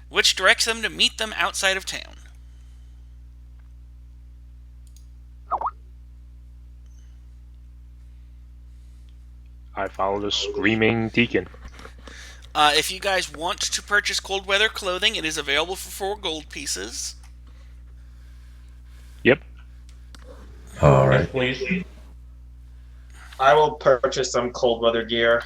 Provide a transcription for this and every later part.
which directs them to meet them outside of town. I follow the screaming deacon. If you guys want to purchase cold weather clothing, it is available for 4 gold pieces. Yep. All Yes, right. please. I will purchase some cold weather gear.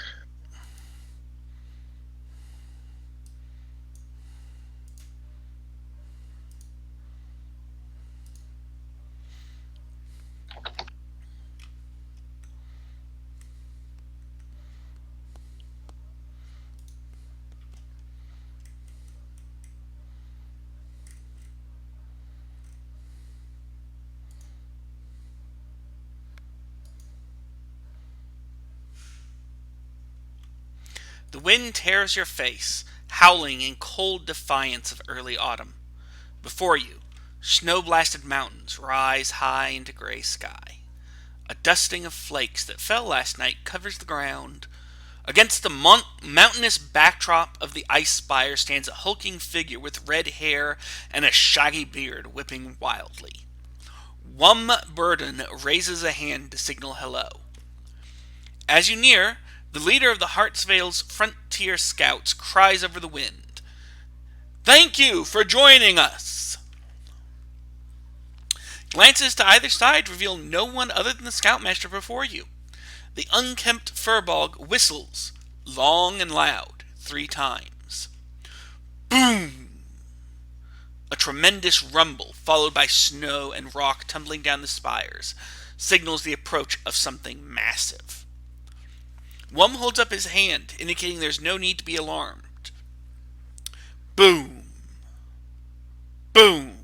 The wind tears your face, howling in cold defiance of early autumn. Before you, snow-blasted mountains rise high into gray sky. A dusting of flakes that fell last night covers the ground. Against the mountainous backdrop of the ice spire stands a hulking figure with red hair and a shaggy beard whipping wildly. Wum Burden raises a hand to signal hello. As you near, the leader of the Hartsvale's frontier scouts cries over the wind, "Thank you for joining us!" Glances to either side reveal no one other than the scoutmaster before you. The unkempt furbog whistles, long and loud, 3 times. Boom! A tremendous rumble, followed by snow and rock tumbling down the spires, signals the approach of something massive. Wum holds up his hand, indicating there's no need to be alarmed. Boom! Boom!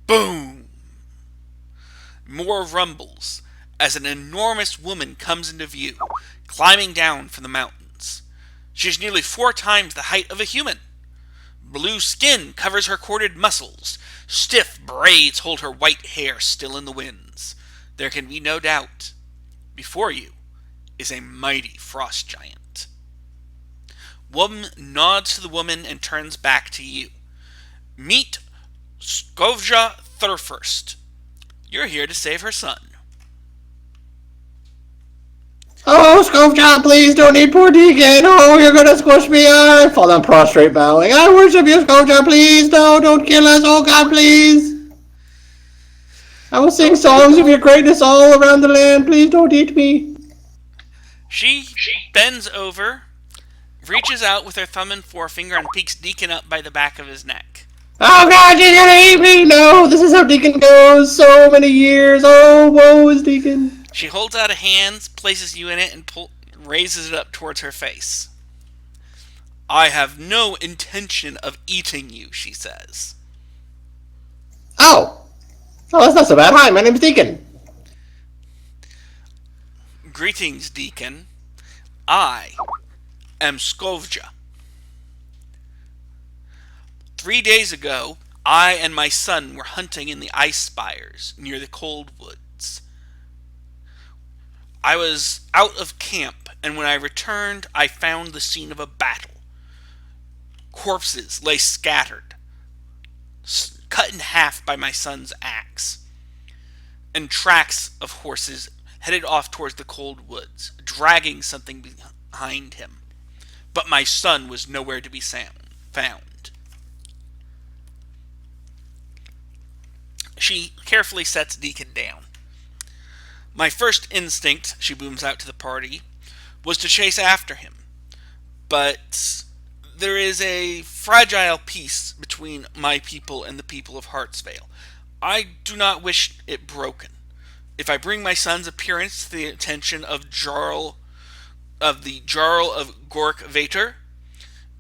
Boom! More rumbles as an enormous woman comes into view, climbing down from the mountains. She is nearly 4 times the height of a human. Blue skin covers her corded muscles. Stiff braids hold her white hair still in the winds. There can be no doubt. Before you is a mighty frost giant. Wum nods to the woman and turns back to you. Meet Skovja Thurfirst. You're here to save her son. Oh, Scope John, please don't need poor Deacon. Oh, you're gonna squish me. I fall down prostrate, bowing. I worship you, Scope John, please. No, don't kill us. Oh, God, please. I will sing songs of your greatness all around the land. Please don't eat me. She bends over, reaches out with her thumb and forefinger, and peeks Deacon up by the back of his neck. Oh, God, you're gonna eat me. No, this is how Deacon goes. So many years. Oh, woe is Deacon. She holds out a hand, places you in it, and raises it up towards her face. "I have no intention of eating you," she says. Oh. Oh, that's not so bad. Hi, my name's Deacon. "Greetings, Deacon. I am Skovja. 3 days ago, I and my son were hunting in the ice spires near the cold woods. I was out of camp, and when I returned, I found the scene of a battle. Corpses lay scattered, cut in half by my son's axe, and tracks of horses headed off towards the cold woods, dragging something behind him. But my son was nowhere to be found." She carefully sets Deacon down. "My first instinct," she booms out to the party, "was to chase after him. But there is a fragile peace between my people and the people of Hartsvale. I do not wish it broken. If I bring my son's appearance to the attention of the Jarl of Gork Vater,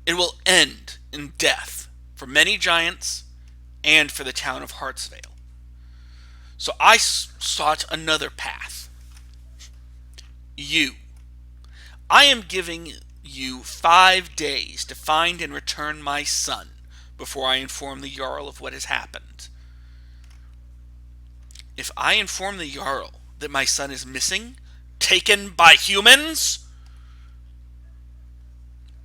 it will end in death for many giants and for the town of Hartsvale. So I sought another path. You. I am giving you 5 days to find and return my son before I inform the Jarl of what has happened. If I inform the Jarl that my son is missing, taken by humans,"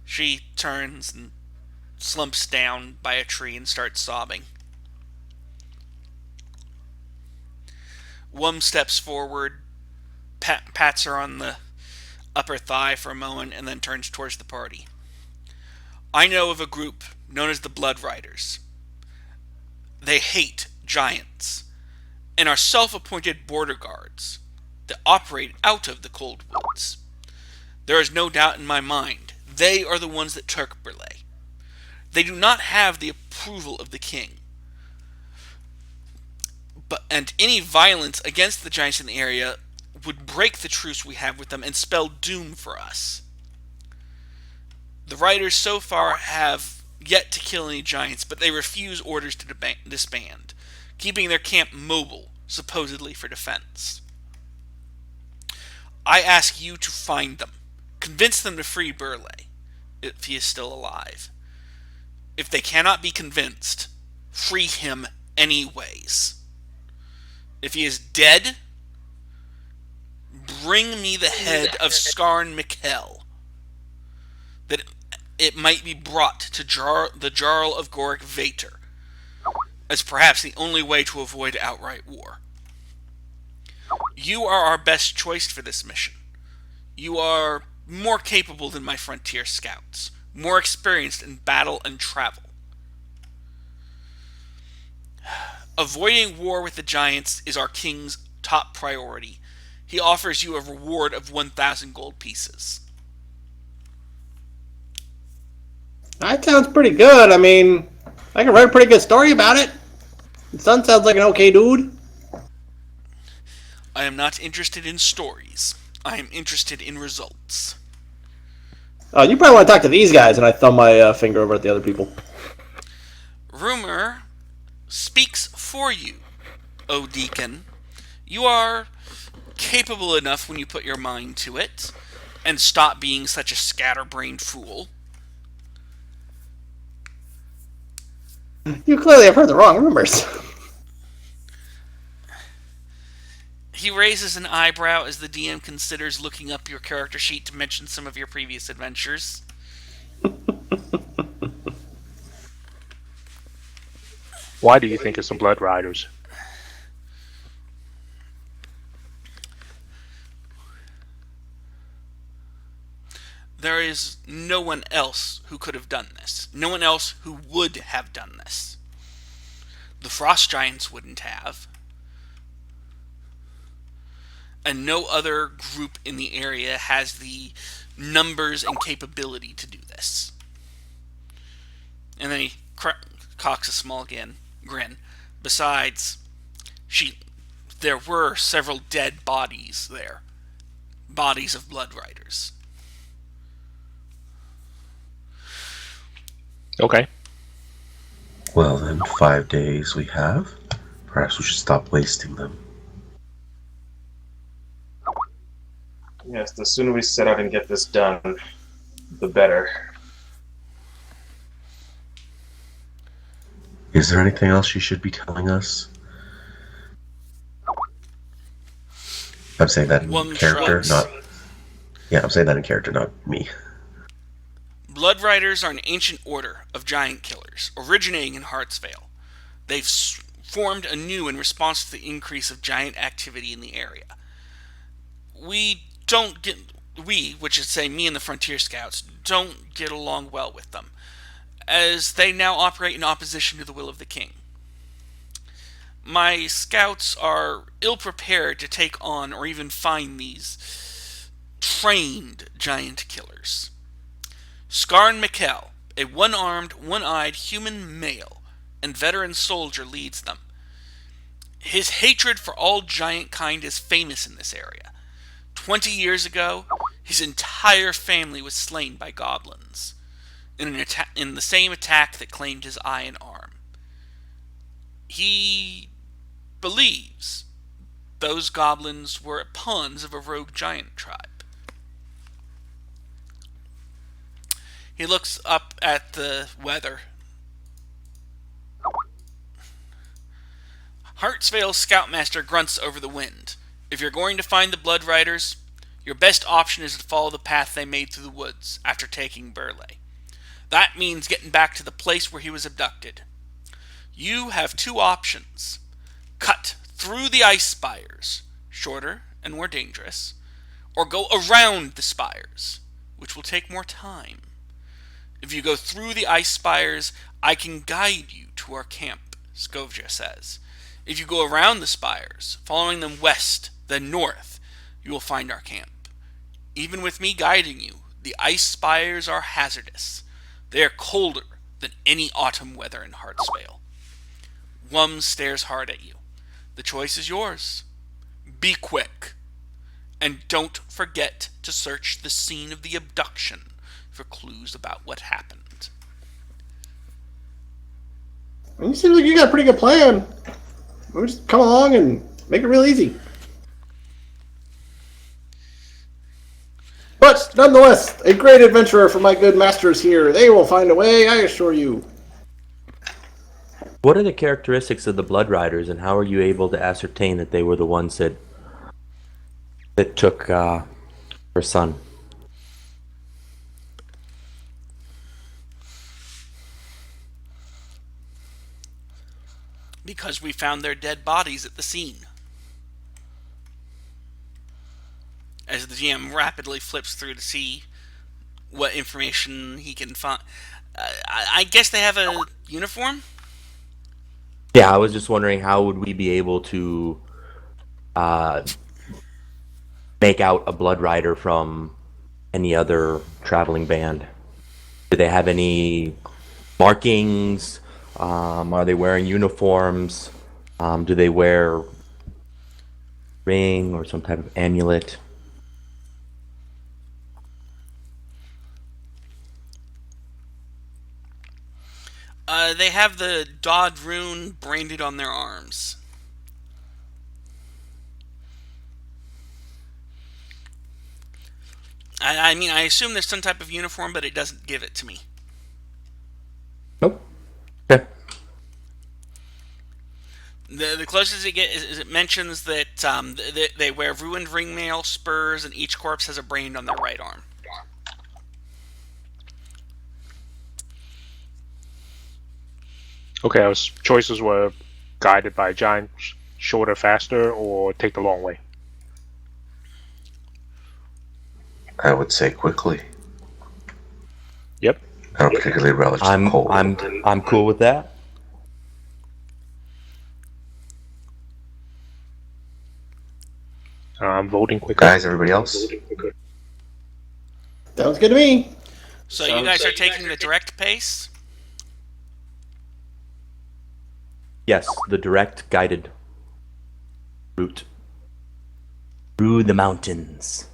she turns and slumps down by a tree and starts sobbing. Wum steps forward, pats her on the upper thigh for a moment, and then turns towards the party. I know of a group known as the Blood Riders. They hate giants and are self-appointed border guards that operate out of the cold woods. There is no doubt in my mind they are the ones that took Burleigh. They do not have the approval of the king. And any violence against the giants in the area would break the truce we have with them and spell doom for us. The riders so far have yet to kill any giants, but they refuse orders to disband, keeping their camp mobile, supposedly for defense. I ask you to find them. Convince them to free Burleigh, if he is still alive. If they cannot be convinced, free him anyways. If he is dead, bring me the head of Scarn Mikkel, that it might be brought to the Jarl of Goric Vater, as perhaps the only way to avoid outright war. You are our best choice for this mission. You are more capable than my frontier scouts, more experienced in battle and travel. Avoiding war with the giants is our king's top priority. He offers you a reward of 1,000 gold pieces. That sounds pretty good. I mean, I can write a pretty good story about it. The son sounds like an okay dude. I am not interested in stories. I am interested in results. Oh, you probably want to talk to these guys, and I thumb my finger over at the other people. Rumor speaks for you, O Deacon. You are capable enough when you put your mind to it, and stop being such a scatterbrained fool. You clearly have heard the wrong rumors. He raises an eyebrow as the DM considers looking up your character sheet to mention some of your previous adventures. Why do you think it's some Blood Riders? There is no one else who could have done this. No one else who would have done this. The Frost Giants wouldn't have. And no other group in the area has the numbers and capability to do this. And then he cocks a small grin. Besides, there were several dead bodies there. Bodies of Blood Riders. Okay. Well then, 5 days we have. Perhaps we should stop wasting them. Yes, the sooner we set out and get this done, the better. Is there anything else you should be telling us? I'm saying that in character, shrugs. not... Yeah, I'm saying that in character, not me. Blood Riders are an ancient order of giant killers, originating in Hartsvale. They've formed anew in response to the increase of giant activity in the area. Which is say me and the Frontier Scouts, don't get along well with them, as they now operate in opposition to the will of the king. My scouts are ill-prepared to take on or even find these trained giant killers. Scarn Mikkel, a one-armed, one-eyed human male and veteran soldier, leads them. His hatred for all giant kind is famous in this area. 20 years ago, his entire family was slain by goblins in the same attack that claimed his eye and arm. He believes those goblins were pawns of a rogue giant tribe. He looks up at the weather. Hartsvale Scoutmaster grunts over the wind. If you're going to find the Blood Riders, your best option is to follow the path they made through the woods after taking Burleigh. That means getting back to the place where he was abducted. You have two options: cut through the ice spires, shorter and more dangerous, or go around the spires, which will take more time. If you go through the ice spires, I can guide you to our camp, Skovja says. If you go around the spires, following them west, then north, you will find our camp. Even with me guiding you, the ice spires are hazardous. They are colder than any autumn weather in Hartsvale. Wum stares hard at you. The choice is yours. Be quick. And don't forget to search the scene of the abduction for clues about what happened. You seem like you got a pretty good plan. We'll just come along and make it real easy. But nonetheless, a great adventurer for my good masters here. They will find a way, I assure you. What are the characteristics of the Blood Riders, and how are you able to ascertain that they were the ones that took her son? Because we found their dead bodies at the scene. As the GM rapidly flips through to see what information he can find. I guess they have a uniform? Yeah, I was just wondering, how would we be able to make out a Blood Rider from any other traveling band? Do they have any markings? Are they wearing uniforms? Do they wear ring or some type of amulet? They have the Dodd rune branded on their arms. I mean, I assume there's some type of uniform, but it doesn't give it to me. Nope. Okay. The closest it gets is it mentions that they wear ruined ringmail, spurs, and each corpse has a brand on their right arm. Okay, our choices were guided by a giant, shorter, faster, or take the long way. I would say quickly. Yep. I don't particularly relish the cold. I'm cool with that. I'm voting quickly. Guys, everybody else? Sounds good to me. So you guys are taking the direct pace? Yes, the direct guided route through the mountains,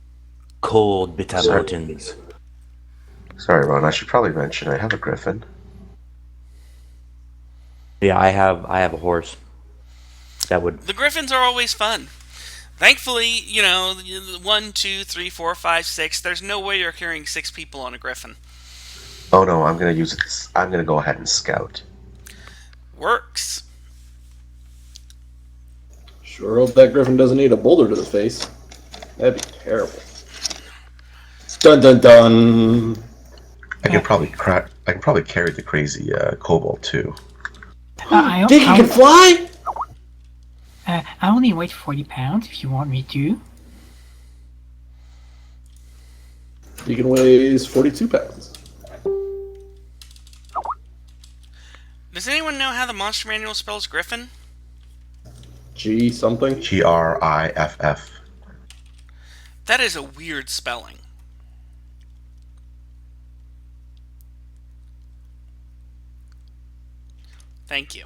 cold, bitter mountains. Sorry, Ron, I should probably mention I have a griffin. Yeah, I have a horse. That would. The griffins are always fun. Thankfully, 1, 2, 3, 4, 5, 6. There's no way you're carrying 6 people on a griffin. Oh no, I'm gonna use it. I'm gonna go ahead and scout. Works. Sure hope that griffin doesn't need a boulder to the face. That'd be terrible. Dun dun dun. I can probably carry the crazy kobold too. Think he can fly? I only weigh 40 pounds if you want me to. Deacon weighs 42 pounds. Does anyone know how the monster manual spells griffin? G something. Griff. That is a weird spelling. Thank you.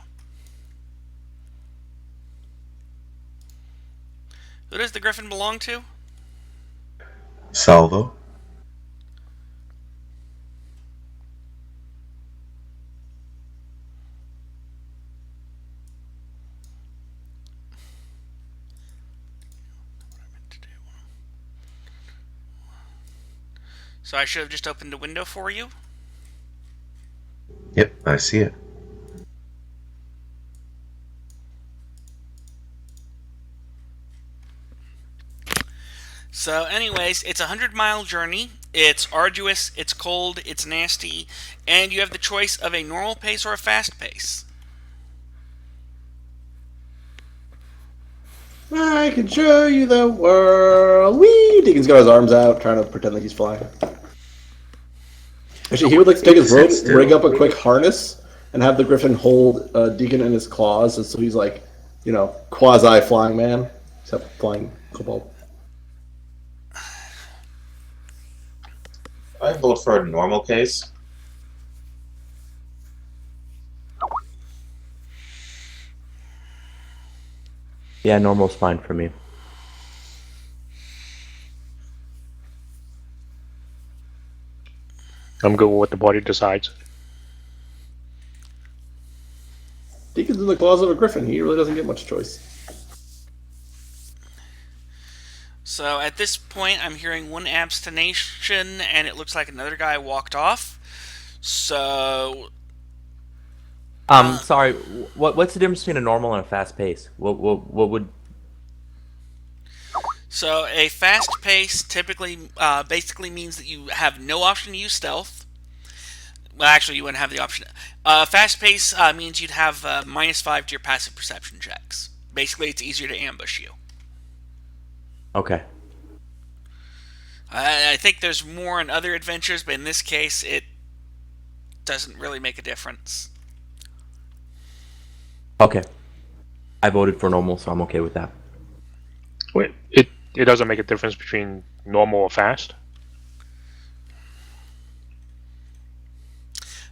Who does the griffin belong to? Salvo. So I should have just opened a window for you? Yep, I see it. So, anyways, it's a 100-mile journey. It's arduous, it's cold, it's nasty, and you have the choice of a normal pace or a fast pace. I can show you the world. Whee! Deacon's got his arms out, trying to pretend like he's flying. Actually, he would like to take his rope, rig up a quick harness, and have the griffin hold Deacon in his claws, and so he's like, quasi flying man, except flying kobold. I vote for a normal pace. Yeah, normal's fine for me. I'm good with what the party decides. Deacon's in the claws of a griffin. He really doesn't get much choice. So at this point, I'm hearing one abstination, and it looks like another guy walked off. So, Sorry. What's the difference between a normal and a fast pace? What would? so a fast pace typically basically means that you have no option to use stealth. Well, actually, you wouldn't have the option. Fast pace means you'd have -5 to your passive perception checks. Basically, it's easier to ambush you. Okay. I think there's more in other adventures, but in this case, it doesn't really make a difference. Okay. I voted for normal, so I'm okay with that. Wait, it doesn't make a difference between normal or fast?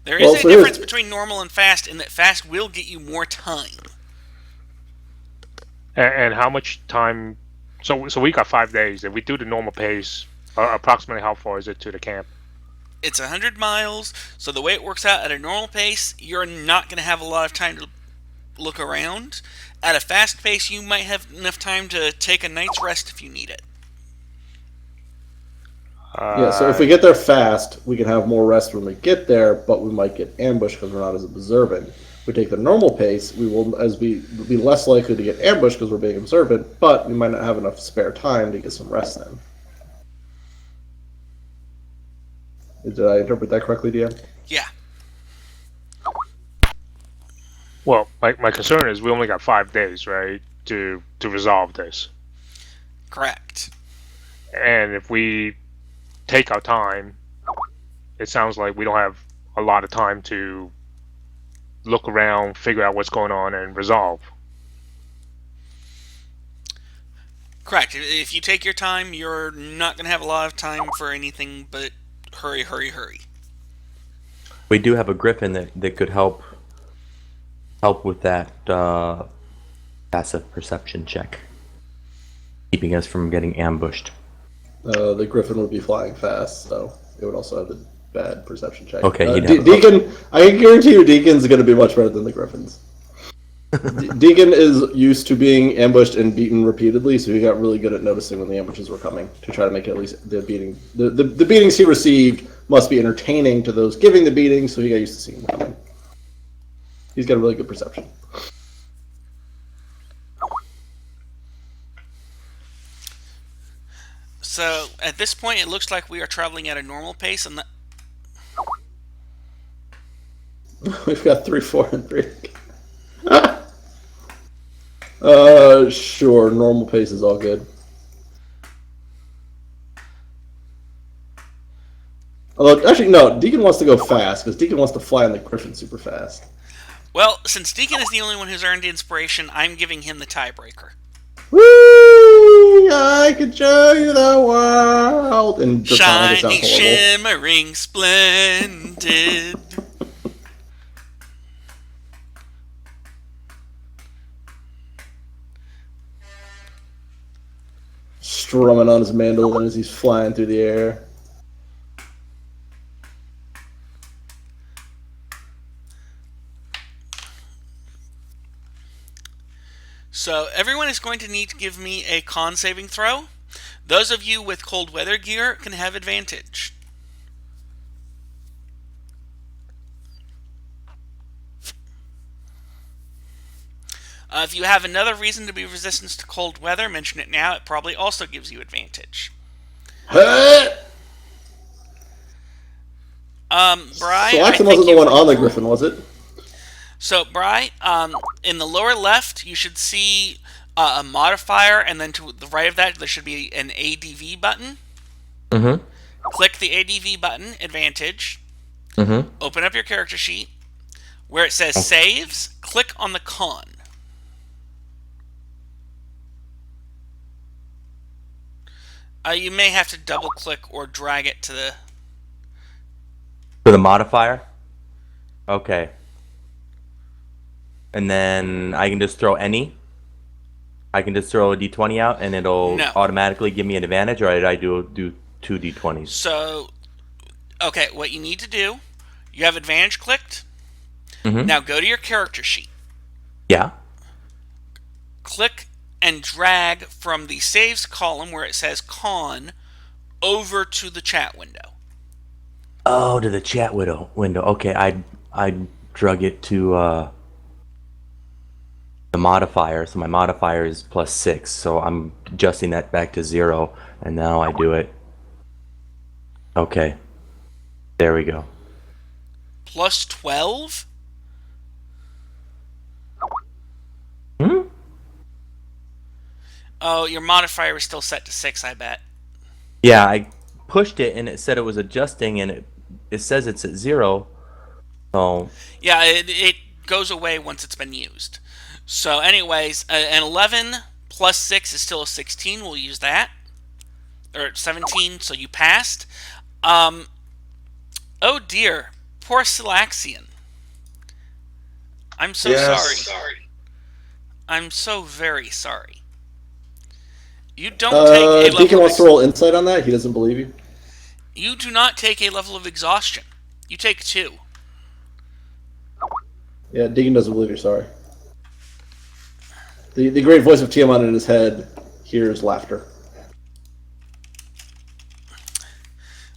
There is a difference between normal and fast in that fast will get you more time. And how much time? So we got 5 days. If we do the normal pace, approximately how far is it to the camp? It's 100 miles, so the way it works out at a normal pace, you're not going to have a lot of time to look around. At a fast pace, you might have enough time to take a night's rest if you need it. Yeah, so if we get there fast, we can have more rest when we get there, but we might get ambushed because we're not as observant. If we take the normal pace, we will be less likely to get ambushed because we're being observant, but we might not have enough spare time to get some rest then. Did I interpret that correctly, DM? Yeah. Well, my concern is we only got 5 days, right, to resolve this. Correct. And if we take our time, it sounds like we don't have a lot of time to look around, figure out what's going on, and resolve. Correct. If you take your time, you're not going to have a lot of time for anything but hurry, hurry, hurry. We do have a griffin that could help with that passive perception check, keeping us from getting ambushed. The griffin would be flying fast, so it would also have a bad perception check. Okay, Deacon, I can guarantee you Deacon's going to be much better than the griffins. Deacon is used to being ambushed and beaten repeatedly, so he got really good at noticing when the ambushes were coming to try to make it at least the beating. The beatings he received must be entertaining to those giving the beatings, so he got used to seeing them coming. He's got a really good perception. So, at this point, it looks like we are traveling at a normal pace, and We've got 3, 4, and 3. Sure. Normal pace is all good. Although, actually, no. Deacon wants to go fast because Deacon wants to fly on the griffin super fast. well, since Deacon is the only one who's earned inspiration, I'm giving him the tiebreaker. Whee! I can show you the world. And Shiny, shimmering, splendid. Strumming on his mandolin as he's flying through the air. So everyone is going to need to give me a con saving throw. Those of you with cold weather gear can have advantage. If you have another reason to be resistant to cold weather, mention it now. It probably also gives you advantage. Bry, I Axon think wasn't the you. one on the Griffin, was it? So, Bry, in the lower left, you should see a modifier, and then to the right of that, there should be an ADV button. Mm-hmm. Click the ADV button, advantage. Mm-hmm. Open up your character sheet. Where it says saves, click on the con. You may have to double click or drag it to the. For the modifier? Okay. And then I can just throw any? I can just throw a d20 out and it'll No. automatically give me an advantage, or did I do two d20s? So, okay, what you need to do, you have advantage clicked. Mm-hmm. Now go to your character sheet. Yeah. Click and drag from the saves column where it says con over to the chat window. Oh, to the chat window. Okay, I drug it to the modifier. So my modifier is +6. So I'm adjusting that back to 0, and now I do it. Okay. There we go. +12? Hmm? Oh, your modifier is still set to 6, I bet. Yeah, I pushed it and it said it was adjusting, and it says it's at 0. So Yeah, it goes away once it's been used. So anyways, an 11 plus 6 is still a 16. We'll use that. Or 17, so you passed. Oh dear. Poor Silaxian. I'm so sorry. I'm so very sorry. You don't take a level Deacon wants of to roll insight on that. He doesn't believe you. You do not take a level of exhaustion. You take 2. Yeah, Deacon doesn't believe you're sorry. The great voice of Tiamat in his head hears laughter.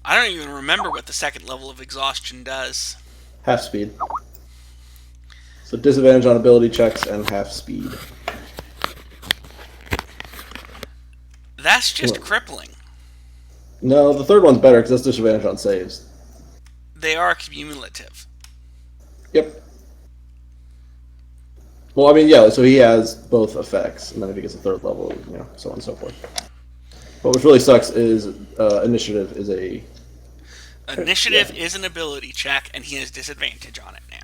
I don't even remember what the second level of exhaustion does. Half speed. So disadvantage on ability checks and half speed. That's just crippling. No, the third one's better because that's disadvantage on saves. They are cumulative. Yep. Well, I mean, yeah, so he has both effects, and then if he gets a third level, so on and so forth. But what really sucks is initiative is a... Initiative is an ability check, and he has disadvantage on it now.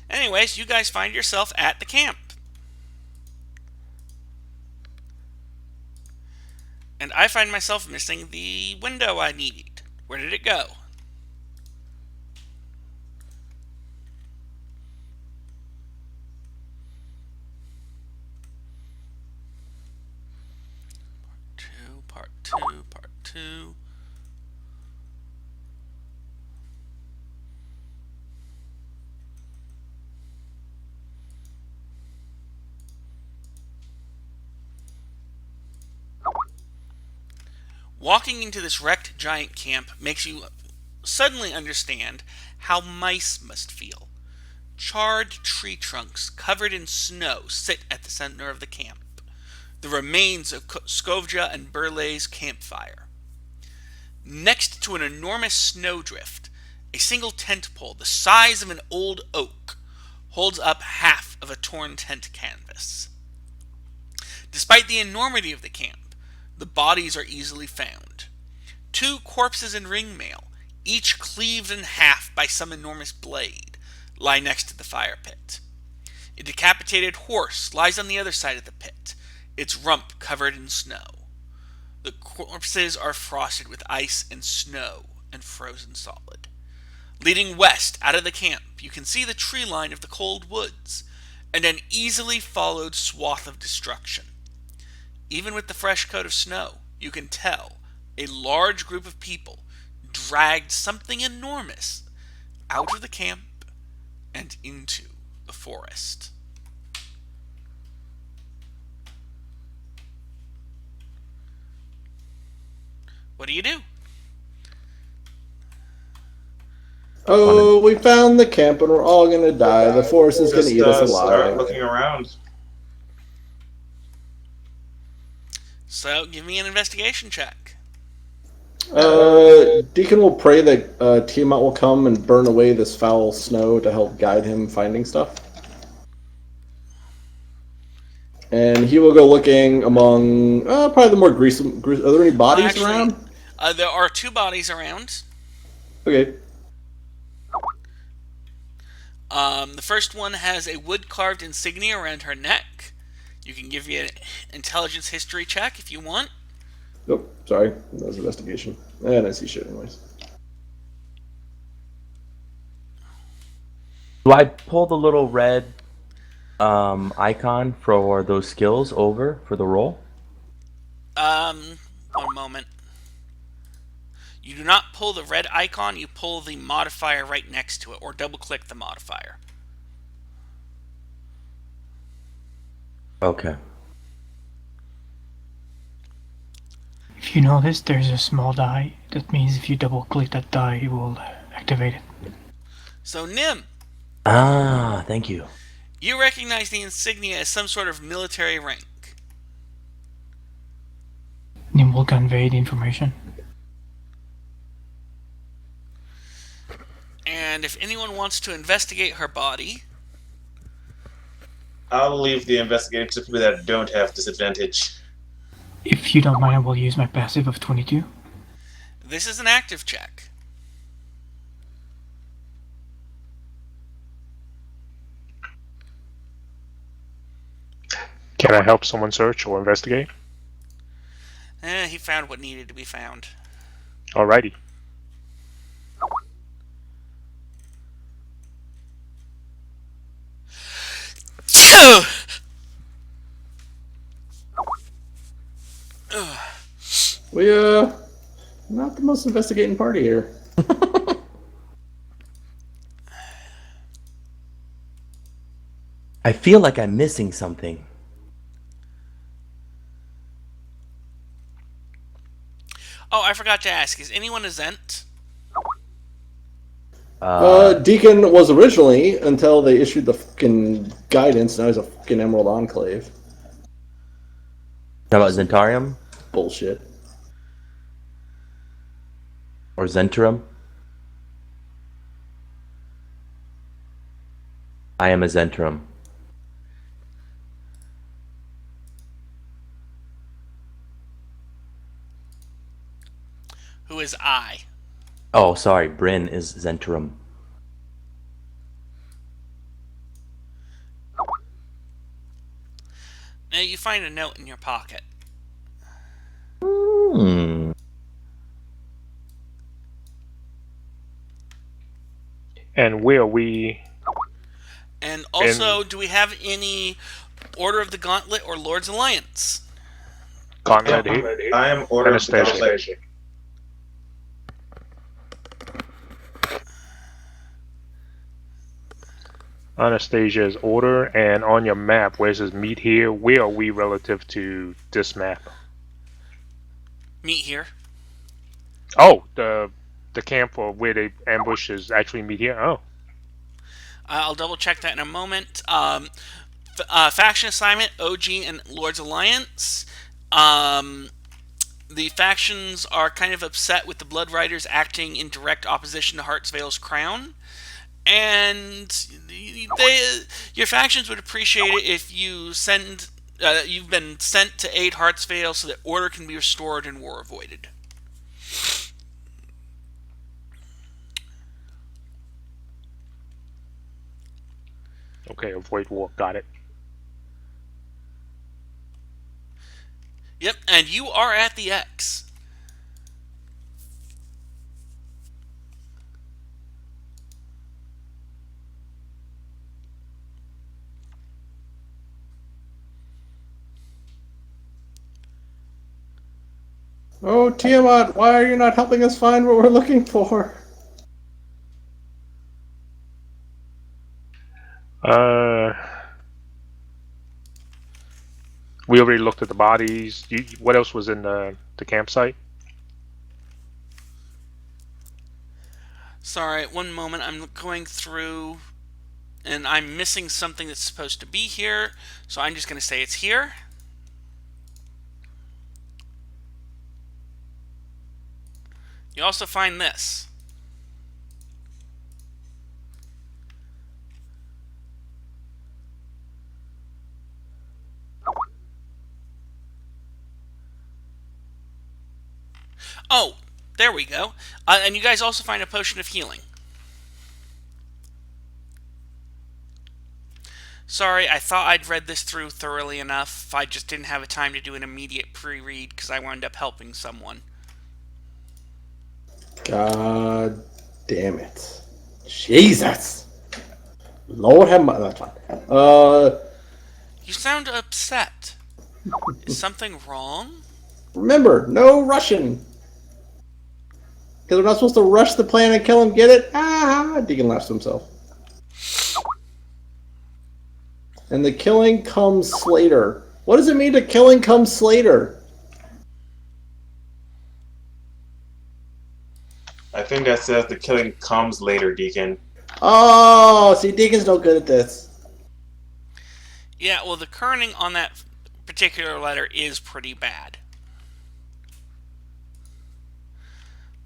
Anyways, you guys find yourself at the camp. And I find myself missing the window I needed. Where did it go? Part two. Walking into this wrecked giant camp makes you suddenly understand how mice must feel. Charred tree trunks covered in snow sit at the center of the camp, the remains of Skovja and Burleigh's campfire. Next to an enormous snowdrift, a single tent pole the size of an old oak holds up half of a torn tent canvas. Despite the enormity of the camp, the bodies are easily found. 2 corpses in ring mail, each cleaved in half by some enormous blade, lie next to the fire pit. A decapitated horse lies on the other side of the pit, its rump covered in snow. The corpses are frosted with ice and snow and frozen solid. Leading west out of the camp, you can see the tree line of the cold woods and an easily followed swath of destruction. Even with the fresh coat of snow, you can tell a large group of people dragged something enormous out of the camp and into the forest. What do you do? Oh, we found the camp and we're all gonna die. The forest is gonna eat us Start alive. looking around. So give me an investigation check. Deacon will pray that Tiamat will come and burn away this foul snow to help guide him finding stuff. And he will go looking among probably the more gruesome. Are there any bodies Actually, around? There are 2 bodies around. Okay. The first one has a wood-carved insignia around her neck. You can give me an intelligence history check if you want. Oh, sorry. That was investigation. And I see shit anyways. Do I pull the little red icon for those skills over for the roll? One moment. You do not pull the red icon, you pull the modifier right next to it, or double-click the modifier. Okay. If you notice, there's a small die. That means if you double click that die, it will activate it. So, Nim, Ah, thank you. you recognize the insignia as some sort of military rank. Nim will convey the information. And if anyone wants to investigate her body, I'll leave the investigating to people that don't have disadvantage. If you don't mind, I will use my passive of 22. this is an active check. Can I help someone search or investigate? He found what needed to be found. Alrighty. We not the most investigating party here. I feel like I'm missing something. Oh, I forgot to ask. Is anyone a Zent? Deacon was originally until they issued the fucking guidance. Now he's a fucking Emerald Enclave. How about Zentarium Bullshit. or Zentrum? I am a Zentrum. Who is I? Oh, sorry. Bryn is Zentrum. Now you find a note in your pocket. Hmm. And where are we? And also, do we have any Order of the Gauntlet or Lord's Alliance? Gauntlet here? I am Order of the Anastasia. Gauntlet. Anastasia's order, and on your map, where it says meet here, where are we relative to this map? Meet here. Oh, the camp for where they ambush is actually meet here? Oh. I'll double check that in a moment. Faction assignment, OG and Lord's Alliance. The factions are kind of upset with the Blood Riders acting in direct opposition to Hartsvale's crown. And your factions would appreciate it if you you've been sent to aid Hartsvale so that order can be restored and war avoided. Okay, avoid war. Got it. Yep, and you are at the X. Oh, Tiamat, why are you not helping us find what we're looking for? We already looked at the bodies. What else was in the campsite? Sorry, one moment. I'm going through, and I'm missing something that's supposed to be here. So I'm just going to say it's here. You also find this. Oh, there we go. And you guys also find a potion of healing. Sorry, I thought I'd read this through thoroughly enough. I just didn't have a time to do an immediate pre-read because I wound up helping someone. God damn it. Jesus. Lord have mercy. That's fine. You sound upset. Is something wrong? Remember, no rushing. Because we're not supposed to rush the plan and kill him, get it? Ah, Deacon laughs to himself. And the killing comes later. What does it mean to killing comes later? I think that says the killing comes later, Deacon. Oh, see, Deacon's no good at this. Yeah, well, the kerning on that particular letter is pretty bad.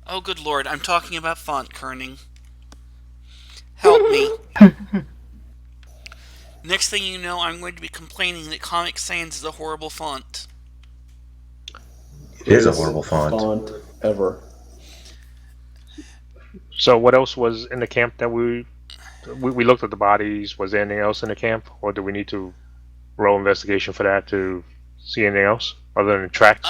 Oh, good lord, I'm talking about font kerning. Help me. Next thing you know, I'm going to be complaining that Comic Sans is a horrible font. It is a horrible font. Ever. So what else was in the camp that we looked at the bodies? Was there anything else in the camp, or do we need to roll investigation for that to see anything else other than tracks?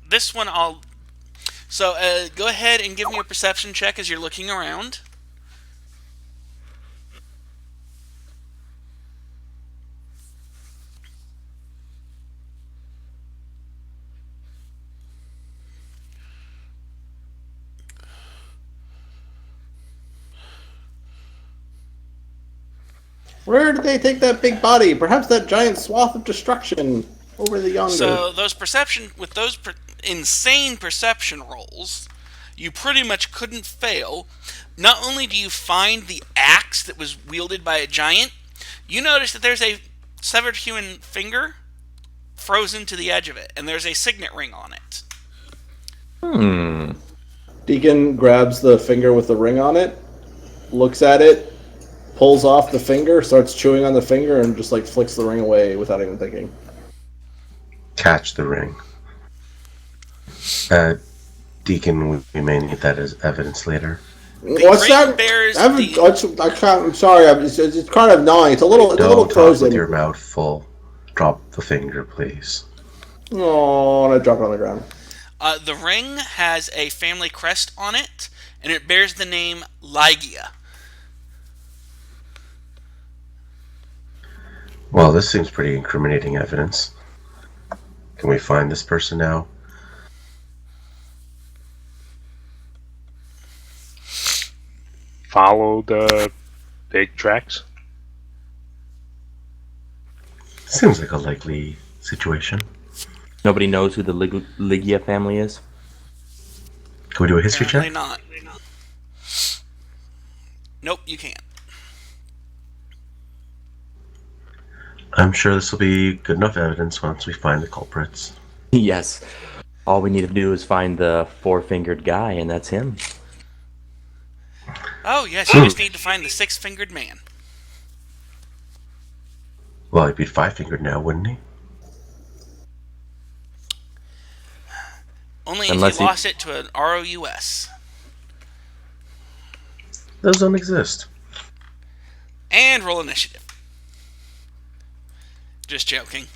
This one I'll... So, go ahead and give me a perception check as you're looking around. Where did they take that big body? Perhaps that giant swath of destruction over the yonder. So, those insane perception rolls, you pretty much couldn't fail. Not only do you find the axe that was wielded by a giant, you notice that there's a severed human finger frozen to the edge of it, and there's a signet ring on it. Deacon grabs the finger with the ring on it, looks at it, pulls off the finger, starts chewing on the finger, and just like flicks the ring away without even thinking. Catch the ring. Deacon, we may need that as evidence later. What's that? I'm sorry. It's kind of gnawing. It's a little Don't frozen. talk with your mouth full. Drop the finger, please. Oh, and I drop it on the ground. The ring has a family crest on it, and it bears the name Lygia. Well, this seems pretty incriminating evidence. Can we find this person now? Follow the big tracks. Seems like a likely situation. Nobody knows who the Lygia family is? Can we do a history check? Apparently not. Nope, you can't. I'm sure this will be good enough evidence once we find the culprits. Yes. All we need to do is find the four-fingered guy, and that's him. Oh, yes, you just need to find the six-fingered man. Well, he'd be five-fingered now, wouldn't he? Only if you lost it to an ROUS. Those don't exist. And roll initiative. Just joking.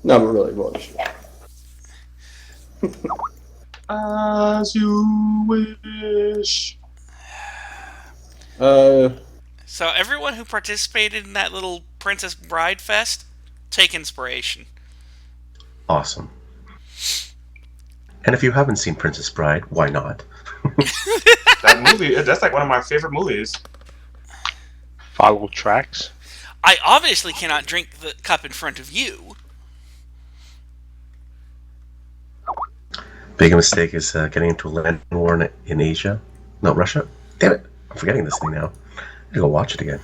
No, but really, well, As you wish. So everyone who participated in that little Princess Bride Fest, take inspiration. Awesome. And if you haven't seen Princess Bride, why not? That movie, that's like one of my favorite movies. Follow tracks. I obviously cannot drink the cup in front of you. Big mistake is getting into a land war in Asia. No, Russia. Damn it. I'm forgetting this thing now. Go watch it again.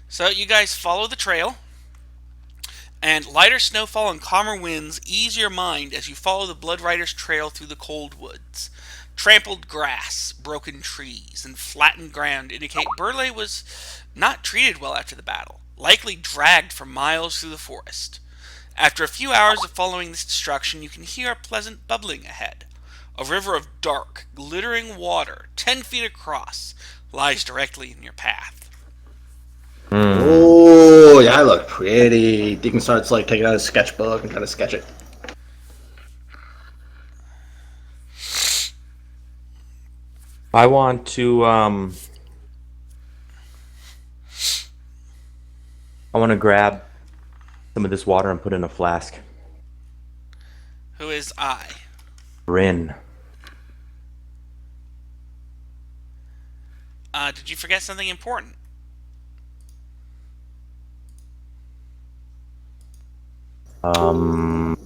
So you guys follow the trail, and lighter snowfall and calmer winds ease your mind as you follow the Blood Rider's trail through the cold woods. Trampled grass, broken trees, and flattened ground indicate Burley was not treated well after the battle, likely dragged for miles through the forest. After a few hours of following this destruction, you can hear a pleasant bubbling ahead. A river of dark, glittering water, 10 feet across, lies directly in your path. Oh, yeah, I look pretty. Deacon starts like taking out his sketchbook and trying to sketch it. I want to grab some of this water and put it in a flask. Who is I? Bryn. Did you forget something important?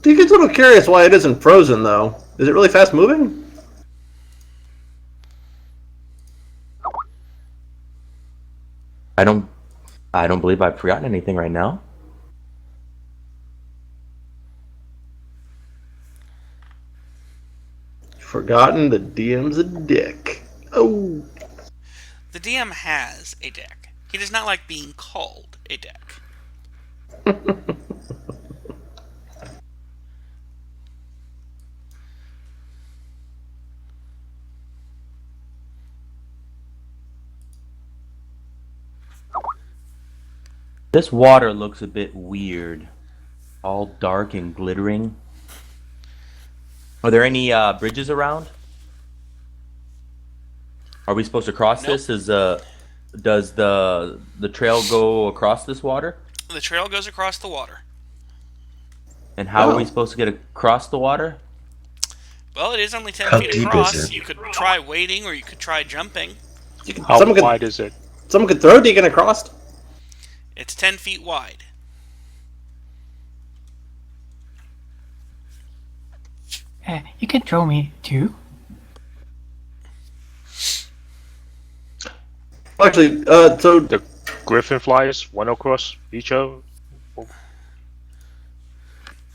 Deacon's a little curious why it isn't frozen, though. Is it really fast moving? I don't believe I've forgotten anything right now. Forgotten the DM's a dick. Oh. The DM has a deck. He does not like being called a deck. This water looks a bit weird. All dark and glittering. Are there any bridges around? Are we supposed to cross Nope. this? Does the trail go across this water? The trail goes across the water. And how are we Oh. supposed to get across the water? Well, it is only 10 How feet deep is across. it? You could try wading or you could try jumping. How Someone could- wide is it? Someone could throw Deacon across. It's 10 feet wide. You can throw me too. Actually, so The griffin flies one across each of.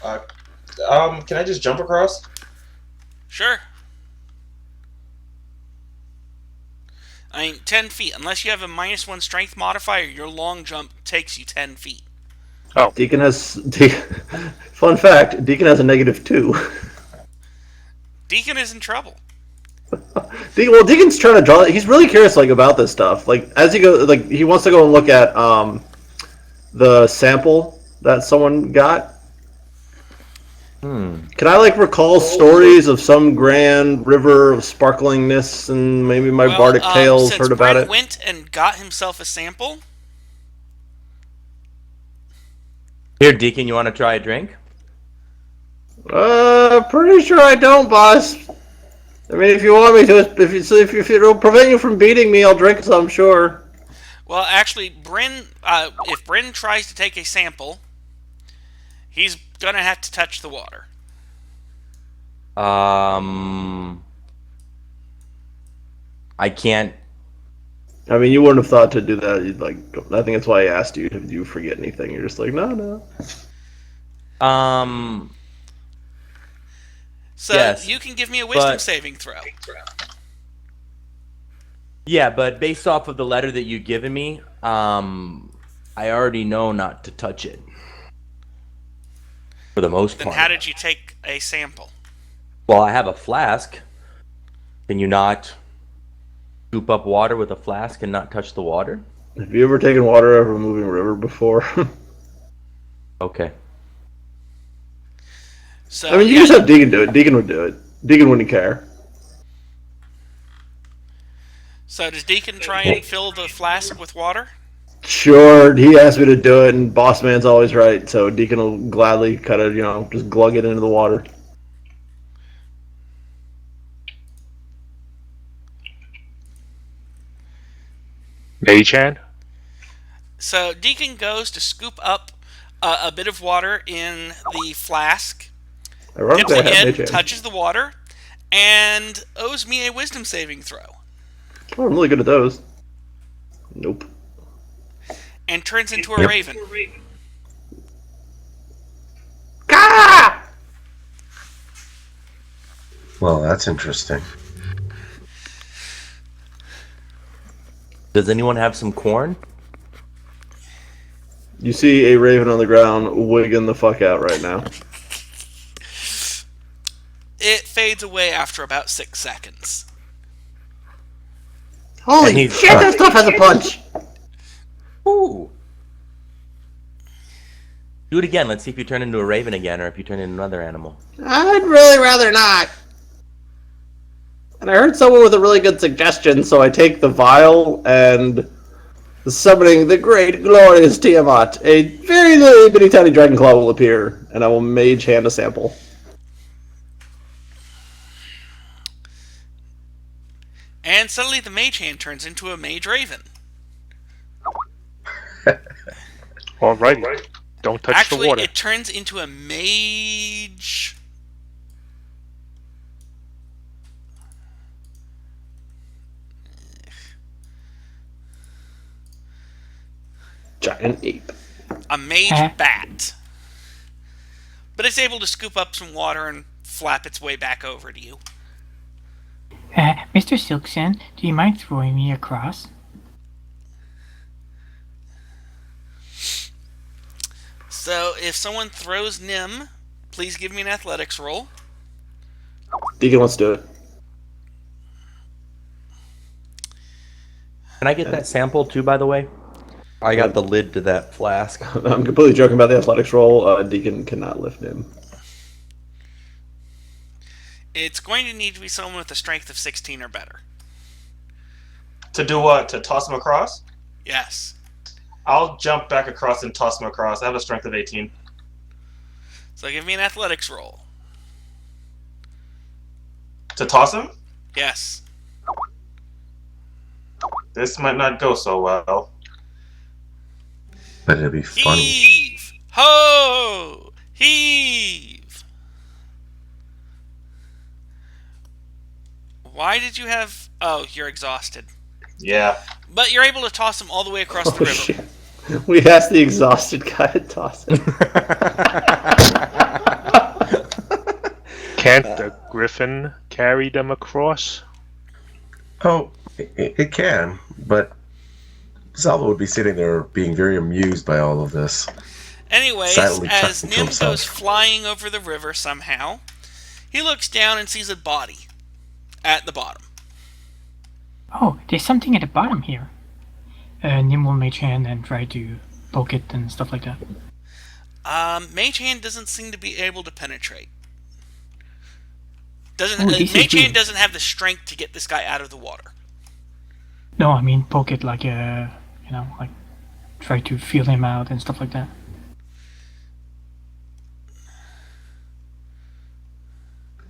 Can I just jump across? Sure. I mean, 10 feet. Unless you have a -1 strength modifier, your long jump takes you 10 feet. Deacon has. Fun fact: Deacon has a -2. Deacon is in trouble. Deacon's trying to draw. He's really curious, like, about this stuff. Like, as he goes, like, he wants to go and look at the sample that someone got. Can I, like, recall stories of some grand river of sparklingness, and maybe my bardic tales since heard about Brent it? went and got himself a sample. Here, Deacon, you want to try a drink? Pretty sure I don't, boss. I mean, if you want me to, if it'll prevent you from beating me, I'll drink some, sure. Well, actually, if Bryn tries to take a sample, he's gonna have to touch the water. I can't. I mean, you wouldn't have thought to do that. You'd, like, I think that's why I asked you. Did you forget anything? You're just like, no. So Yes, you can give me a wisdom but- saving throw. Yeah, but based off of the letter that you've given me, I already know not to touch it. For the most Then part. how did you take a sample? Well, I have a flask. Can you not scoop up water with a flask and not touch the water? Have you ever taken water out of a moving river before? Okay. So I mean, you just have Deacon do it. Deacon would do it. Deacon wouldn't care. So does Deacon try and fill the flask with water? Sure, he asked me to do it, and Boss Man's always right, so Deacon will gladly cut it, just glug it into the water. Mage hand? So Deacon goes to scoop up a bit of water in the flask, dips Ironically, I it have in, Mage Hand. touches the water, and owes me a wisdom saving throw. Oh, I'm really good at those. Nope. And turns into a Yep. raven. Gah! Well, that's interesting. Does anyone have some corn? You see a raven on the ground wigging the fuck out right now. It fades away after about 6 seconds. Holy And he's- shit, that stuff has a punch! Ooh. Do it again. Let's see if you turn into a raven again, or if you turn into another animal. I'd really rather not. And I heard someone with a really good suggestion, so I take the vial and summoning the great, glorious Tiamat. A very little bitty tiny dragon claw will appear, and I will mage hand a sample. And suddenly the mage hand turns into a mage raven. Alrighty. Don't touch Actually, the water. it turns into a mage... Giant ape. a mage Huh? bat. But it's able to scoop up some water and flap its way back over to you. Mr. Silksand, do you mind throwing me across? So if someone throws Nim, please give me an athletics roll. Deacon wants to do it. Can I get that sample too, by the way? I got the lid to that flask. I'm completely joking about the athletics roll. Deacon cannot lift him. It's going to need to be someone with a strength of 16 or better. To do what? To toss him across? Yes. I'll jump back across and toss him across. I have a strength of 18. So give me an athletics roll. To toss him? Yes. This might not go so well. But it'll be funny. Heave! Ho! Heave! Why did you have... Oh, you're exhausted. Yeah. But you're able to toss him all the way across the Oh river. shit. We asked the exhausted guy to toss it. Can't the griffin carry them across? Oh, it can, but Salvo would be sitting there being very amused by all of this. Anyways, Silently as chuckling to Nim himself. goes flying over the river somehow, he looks down and sees a body at the bottom. Oh, there's something at the bottom here. Nim will mage hand and try to poke it and stuff like that. Mage Hand doesn't seem to be able to penetrate. Oh, this is Mage Hand weird. doesn't have the strength to get this guy out of the water. No, I mean poke it like like try to feel him out and stuff like that.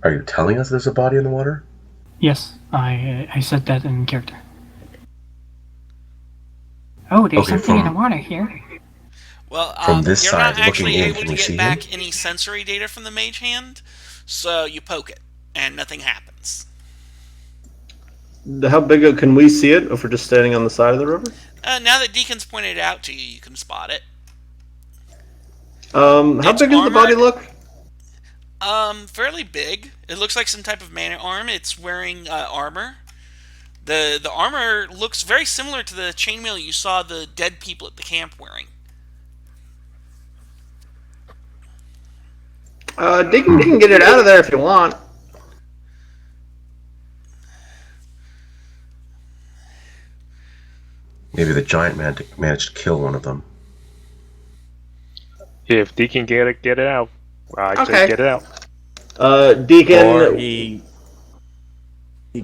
Are you telling us there's a body in the water? Yes, I said that in character. Oh, there's Okay, something in the from- water here. Well, From this you're side, not actually looking in, able can to we get see back him? any sensory data from the Mage Hand, so you poke it, and nothing happens. How big can we see it if we're just standing on the side of the river? Now that Deacon's pointed it out to you, you can spot it. How It's big does the body armored. look? Fairly big. It looks like some type of man-at-arm. It's wearing armor. The armor looks very similar to the chainmail you saw the dead people at the camp wearing. Deacon can get it out of there if you want. Maybe the giant man managed to kill one of them. If Deacon get it out. I Okay. say get it out. Deacon. Or he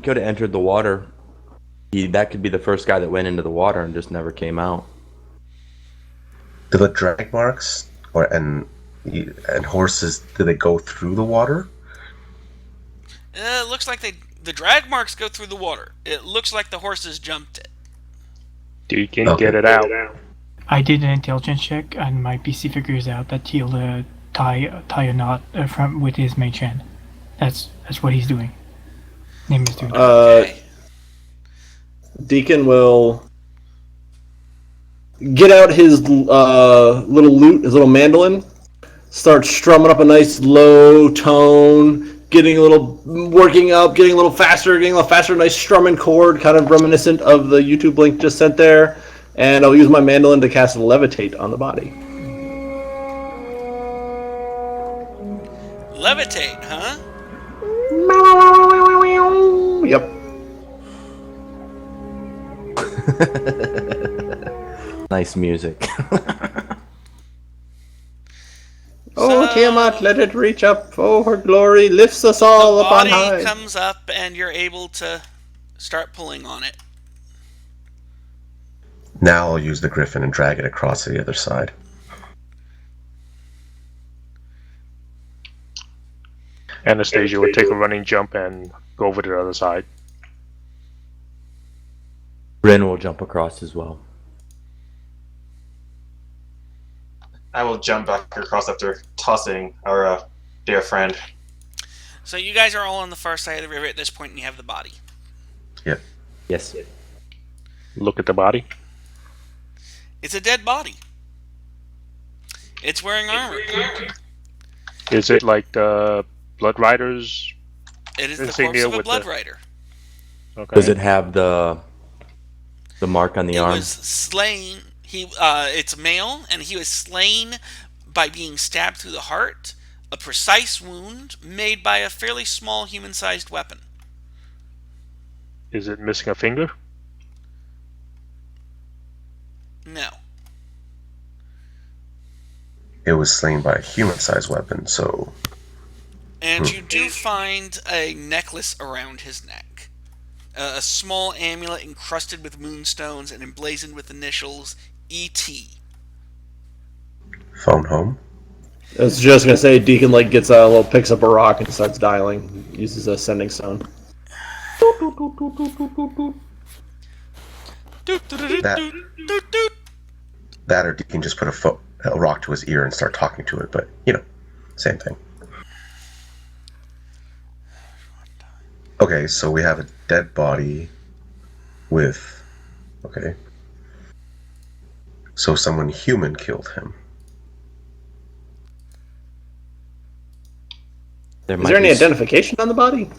could have entered the water. That could be the first guy that went into the water and just never came out. Do the drag marks and horses, do they go through the water? It looks like the drag marks go through the water. It looks like the horses jumped it. Deacon, Okay. get it out. I did an intelligence check, and my PC figures out that he'll tie a knot with his mage hand. That's what he's doing. name is doing. Okay. Deacon will get out his little lute, his little mandolin, start strumming up a nice low tone, getting a little faster, nice strumming chord, kind of reminiscent of the YouTube link just sent there. And I'll use my mandolin to cast levitate on the body. Levitate, huh? Yep. Nice music. Oh, So- Tiamat, let it reach up. Oh, her glory lifts us all The up on body high. comes up, and you're able to start pulling on it. Now I'll use the griffin and drag it across to the other side. Anastasia would take a running jump and go over to the other side. Ren will jump across as well. I will jump back across after tossing our dear friend. So you guys are all on the far side of the river at this point, and you have the body. Yep. Yes. Look at the body. It's a dead body. It's wearing armor. Is it like the Blood Riders? It is the corpse Insignia of a with blood the- rider. Okay. Does it have the mark on the He arm? was slain. It's male, and he was slain by being stabbed through the heart. A precise wound made by a fairly small human-sized weapon. Is it missing a finger? No. It was slain by a human-sized weapon, so And you do find a necklace around his neck. A small amulet encrusted with moonstones and emblazoned with initials E.T. phone home. I was just gonna say, Deacon picks up a rock and starts dialing. Uses a sending stone. That or Deacon just put a rock to his ear and start talking to it, but, same thing. Okay, so we have a dead body with... Okay. So someone human killed him. There Is might there any be identification on the body?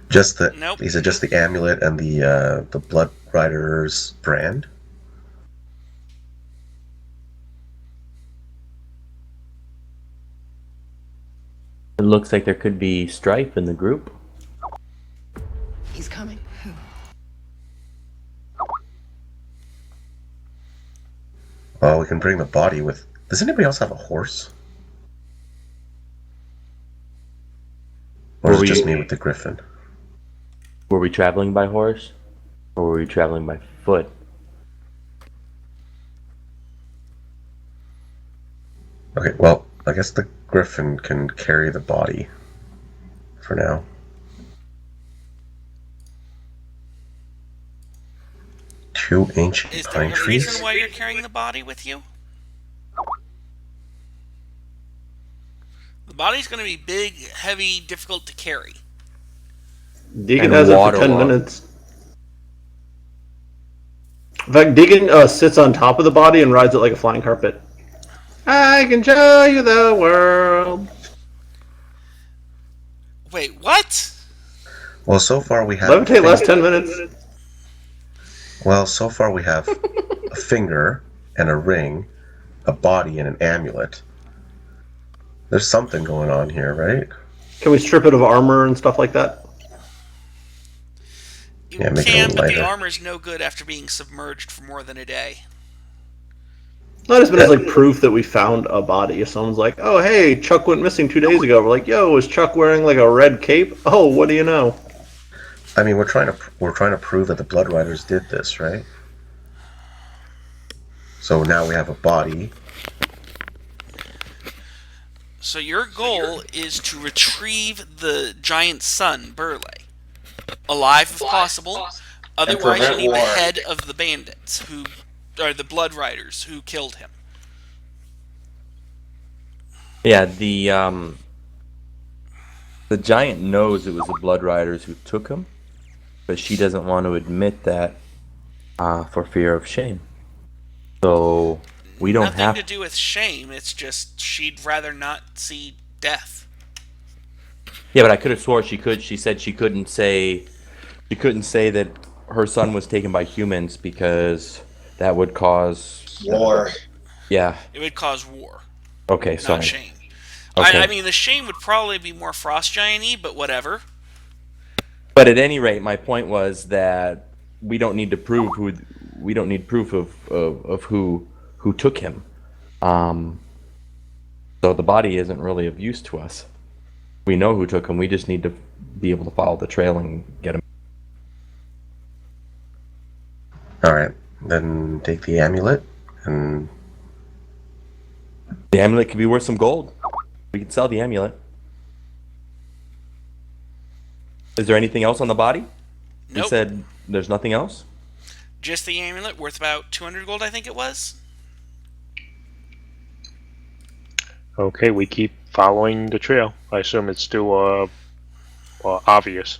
Just the... Nope. Is it just the amulet and the Blood Rider's brand? It looks like there could be strife in the group. He's coming. Well, we can bring the body with... Does anybody else have a horse? Or is Were it just we- me with the griffin? Were we traveling by horse? Or were we traveling by foot? Okay, well, I guess the griffin can carry the body for now. Two ancient Is there pine a trees? reason why you're carrying the body with you? The body's going to be big, heavy, difficult to carry. Deacon And has it for water 10 walk. minutes. In fact, Deacon sits on top of the body and rides it like a flying carpet. I can show you the world. Wait, what? Well, so far we have... Levitate lasts 10 minutes. Well, so far we have a finger and a ring, a body and an amulet. There's something going on here, right? Can we strip it of armor and stuff like that? You Yeah, make it a can, little but the lighter. armor's no good after being submerged for more than a day. Not as been as proof that we found a body. If someone's like, "Oh, hey, Chuck went missing 2 days ago," we're like, "Yo, is Chuck wearing like a red cape?" Oh, what do you know? I mean, we're trying to prove that the Blood Riders did this, right? So now we have a body. So your goal is to retrieve the giant son, Burley, alive if possible. Otherwise, you prevent need the war. head of the bandits who are the Blood Riders who killed him. Yeah, the The giant knows it was the Blood Riders who took him, but she doesn't want to admit that for fear of shame. So we don't Nothing have to do with shame. It's just she'd rather not see death. Yeah, but I could have swore she could. She said she couldn't say that her son was taken by humans because that would cause War. Yeah. It would cause war, Okay, not sorry. shame. Okay. I mean, the shame would probably be more frost giant-y, but whatever. But at any rate, my point was that we don't need proof of who took him. So the body isn't really of use to us. We know who took him. We just need to be able to follow the trail and get him. All right, then take the amulet and The amulet could be worth some gold. We could sell the amulet. Is there anything else on the body? You Nope. said there's nothing else? Just the amulet, worth about 200 gold, I think it was. Okay, we keep following the trail. I assume it's still obvious.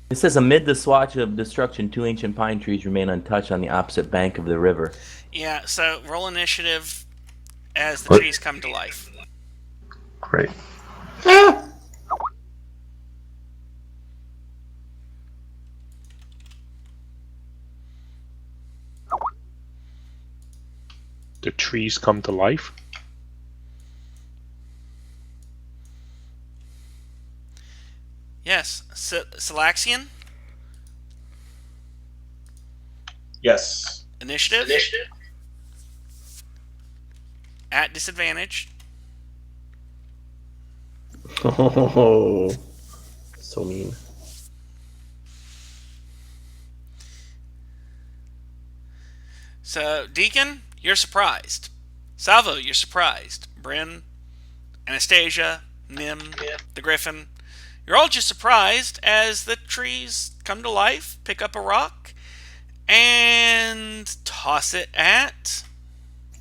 It says, amid the swatch of destruction, 2 ancient pine trees remain untouched on the opposite bank of the river. Yeah, so roll initiative as the What? trees come to life. great. The trees come to life. Yes, Salaxian, Yes. initiative. At disadvantage. Oh, so mean. So, Deacon, you're surprised. Salvo, you're surprised. Bryn, Anastasia, Nim, the Griffin, you're all just surprised as the trees come to life, pick up a rock, and toss it at...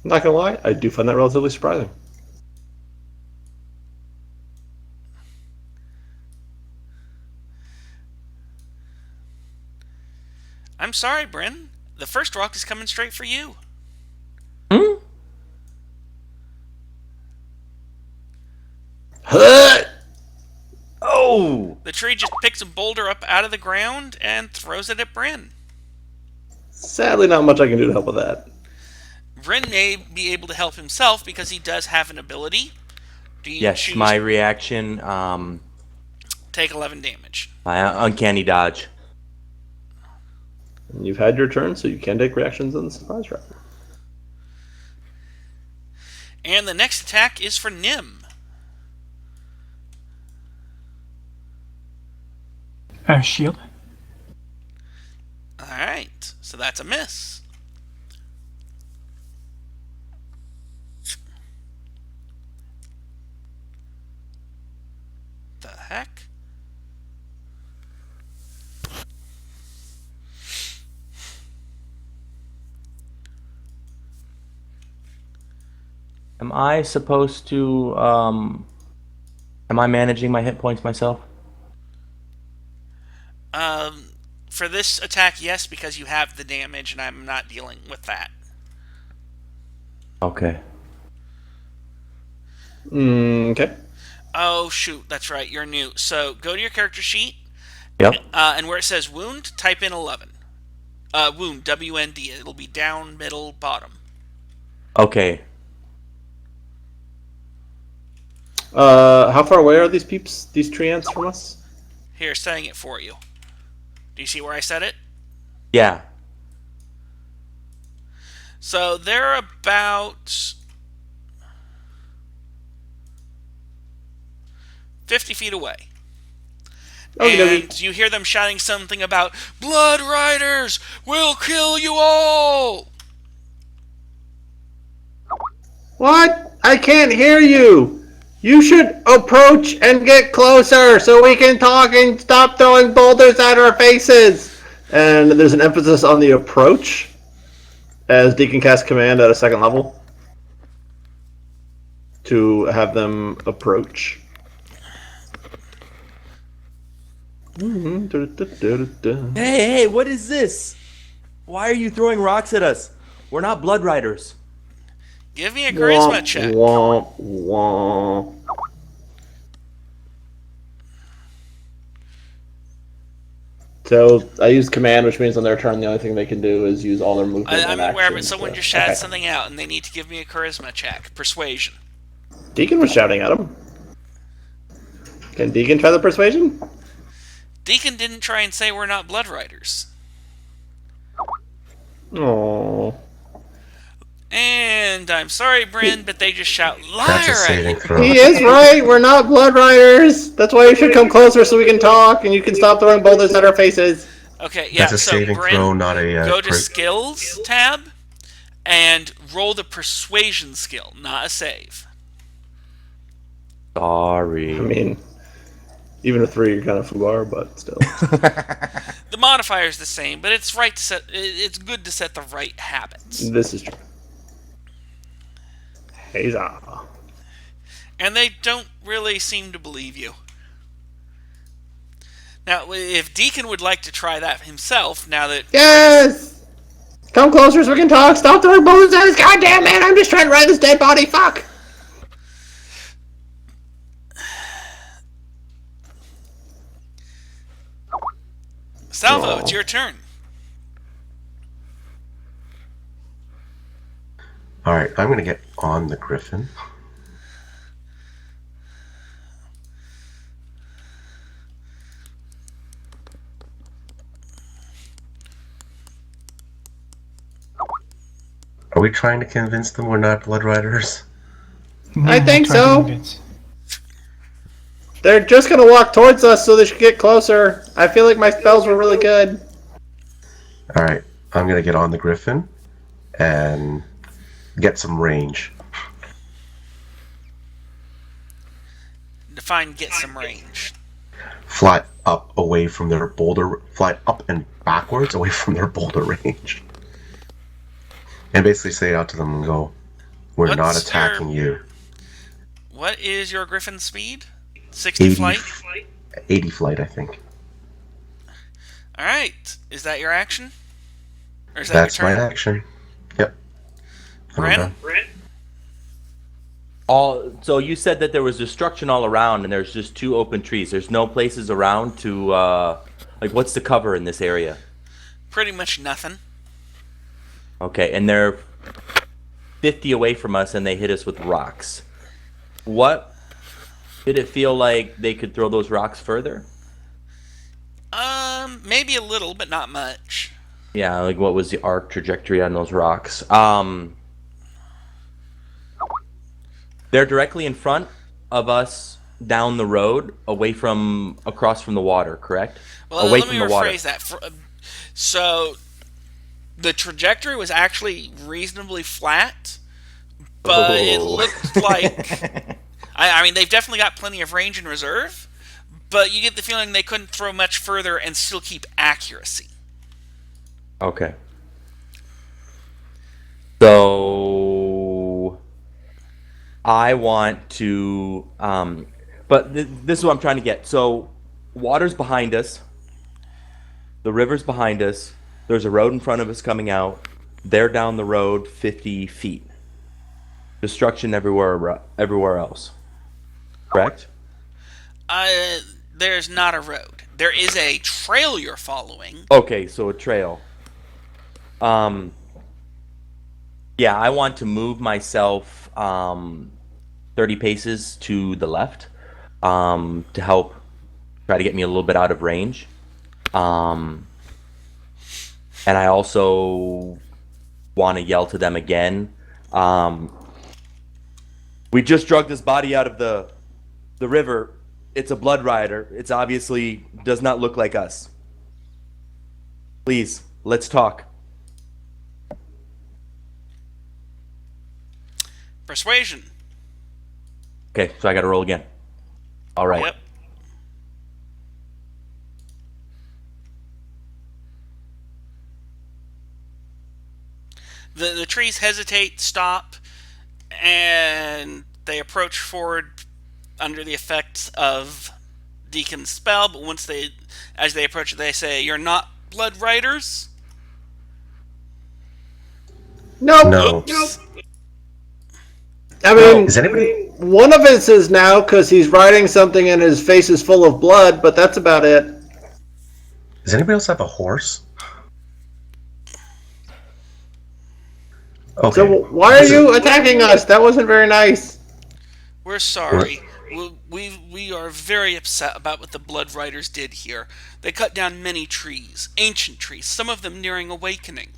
I'm not gonna lie, I do find that relatively surprising. I'm sorry, Bryn. The first rock is coming straight for you. Oh! The tree just picks a boulder up out of the ground and throws it at Bryn. Sadly, not much I can do to help with that. Bryn may be able to help himself because he does have an ability. Do you Yes, choose my reaction, take 11 damage? my uncanny dodge. And you've had your turn, so you can take reactions in the surprise round. And the next attack is for Nim. Shield. Alright, so that's a miss. The heck? Am I supposed to, am I managing my hit points myself? For this attack, yes, because you have the damage and I'm not dealing with that. Okay. Okay. Oh, shoot, that's right, you're new. So go to your character sheet, Yep. and where it says wound, type in 11. Wound, W-N-D. It'll be down, middle, bottom. Okay. How far away are these peeps, these tree ants from us? Here, saying it for you. Do you see where I said it? Yeah. So they're about 50 feet away. Okay, And you hear them shouting something about, "Blood Riders will kill you all!" What? I can't hear you! You should approach and get closer so we can talk and stop throwing boulders at our faces! And there's an emphasis on the approach, as Deacon casts command at a second level to have them approach. Hey, what is this? Why are you throwing rocks at us? We're not blood riders. Give me a charisma Womp, check. womp, womp. So I use command, which means on their turn, the only thing they can do is use all their movement I'm and aware, but actions. someone just shouted something out, and they need to give me a charisma check. Persuasion. Deacon was shouting at him. Can Deacon try the persuasion? Deacon didn't try and say we're not blood riders. Oh. And I'm sorry, Bryn, but they just shout liar That's a at saving you. throw. He is right. We're not blood riders. That's why you should come closer so we can talk and you can stop throwing boulders at our faces. Okay, yeah. That's a So saving Bryn, throw, not a go to crit. skills tab and roll the persuasion skill, not a save. Sorry. I mean, even a 3, you're kind of foobar, but still. The modifier is the same, but it's right to set. It's good to set the right habits. This is true. Huzzah. And they don't really seem to believe you. Now, if Deacon would like to try that himself, now that Yes! Come closer so we can talk. Stop throwing boulders at us. God damn it, I'm just trying to ride this dead body. Fuck. Salvo, it's your turn. Alright, I'm going to get on the griffin. Are we trying to convince them we're not blood riders? I think try to so. convince. They're just gonna walk towards us so they should get closer. I feel like my spells were really good. Alright, I'm going to get on the griffin and get some range. Define get some range. Fly up away from their boulder, fly up and backwards away from their boulder range. And basically say out to them and go, we're What's not attacking you. What is your griffin speed? 60 80 flight? 80 flight, I think. Alright. Is that your action? Or is that That's your my turn? action. Yep. I'm Bryn? done. So you said that there was destruction all around, and there's just 2 open trees. There's no places around to, like, what's the cover in this area? Pretty much nothing. Okay, and they're 50 away from us, and they hit us with rocks. What did it feel like they could throw those rocks further? Maybe a little, but not much. Yeah, like what was the arc trajectory on those rocks? They're directly in front of us down the road, across from the water, correct? Well, away let from me the water. rephrase that. So, the trajectory was actually reasonably flat, but it Oh. looked like... I mean, they've definitely got plenty of range in reserve, but you get the feeling they couldn't throw much further and still keep accuracy. Okay. So I want to, but this is what I'm trying to get. So water's behind us. The river's behind us. There's a road in front of us coming out. They're down the road 50 feet. Destruction everywhere else. Correct? There's not a road. There is a trail you're following. Okay, so a trail. Yeah, I want to move myself 30 paces to the left to help try to get me a little bit out of range. And I also want to yell to them again. We just drug this body out of the river. It's a blood rider. It's obviously does not look like us. Please, let's talk. Persuasion. Okay, so I got to roll again. All right. Yep. The trees hesitate, stop, and they approach forward under the effects of Deacon's spell, but as they approach it, they say, "You're not Blood Riders." Nope. No. Oops. I mean, Is anybody? one of us is now because he's writing something and his face is full of blood, but that's about it. Does anybody else have a horse? Okay. So why are you attacking us? That wasn't very nice. We're sorry. We are very upset about what the Blood Riders did here. They cut down many trees, ancient trees, some of them nearing awakening.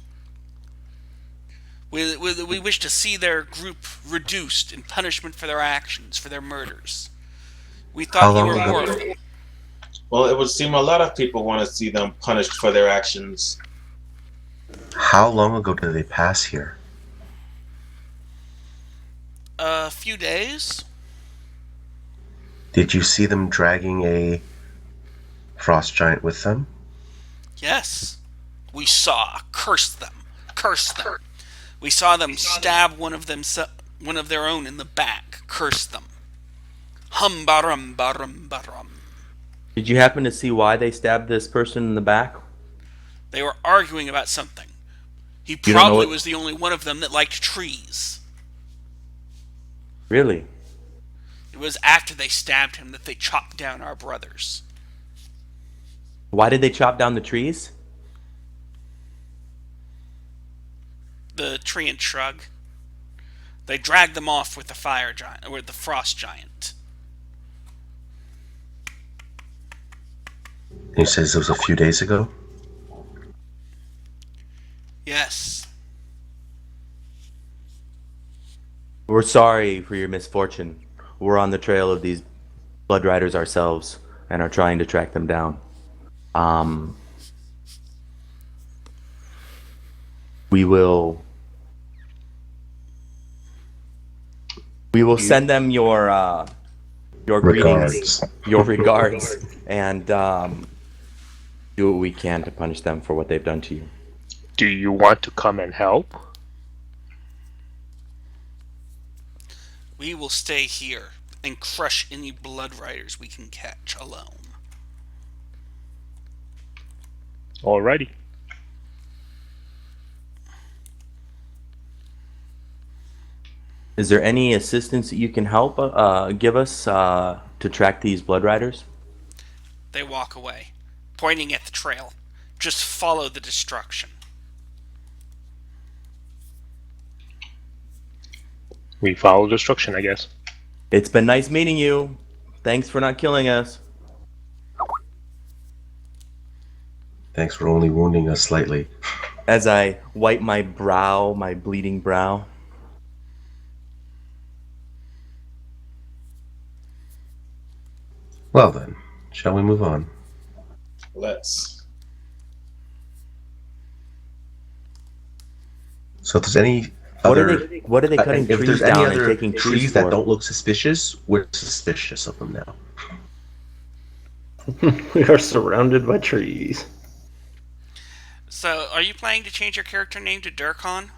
We wish to see their group reduced in punishment for their actions, for their murders. We How thought you long were ago? more of them. Well, it would seem a lot of people want to see them punished for their actions. How long ago did they pass here? A few days. Did you see them dragging a frost giant with them? Yes. We saw. Curse them. Curse them. We saw them stab one of their own in the back. Curse them. Hum barum barum barum. Did you happen to see why they stabbed this person in the back? They were arguing about something. He You don't know probably it? was the only one of them that liked trees. Really? It was after they stabbed him that they chopped down our brothers. Why did they chop down the trees? The treant shrug. They dragged them off with the fire giant, or the frost giant. He says it was a few days ago. Yes. We're sorry for your misfortune. We're on the trail of these Blood Riders ourselves and are trying to track them down. We will send them your greetings, Regards. your regards, and do what we can to punish them for what they've done to you. Do you want to come and help? We will stay here and crush any Blood Riders we can catch alone. Alrighty. Is there any assistance that you can help give us to track these Blood Riders? They walk away, pointing at the trail. Just follow the destruction. We follow destruction, I guess. It's been nice meeting you. Thanks for not killing us. Thanks for only wounding us slightly. As I wipe my brow, my bleeding brow. Well then, shall we move on? Let's. So if there's any What other, are they cutting if trees there's any down and other taking trees that for? don't look suspicious, we're suspicious of them now. We are surrounded by trees. So, are you planning to change your character name to Durkon?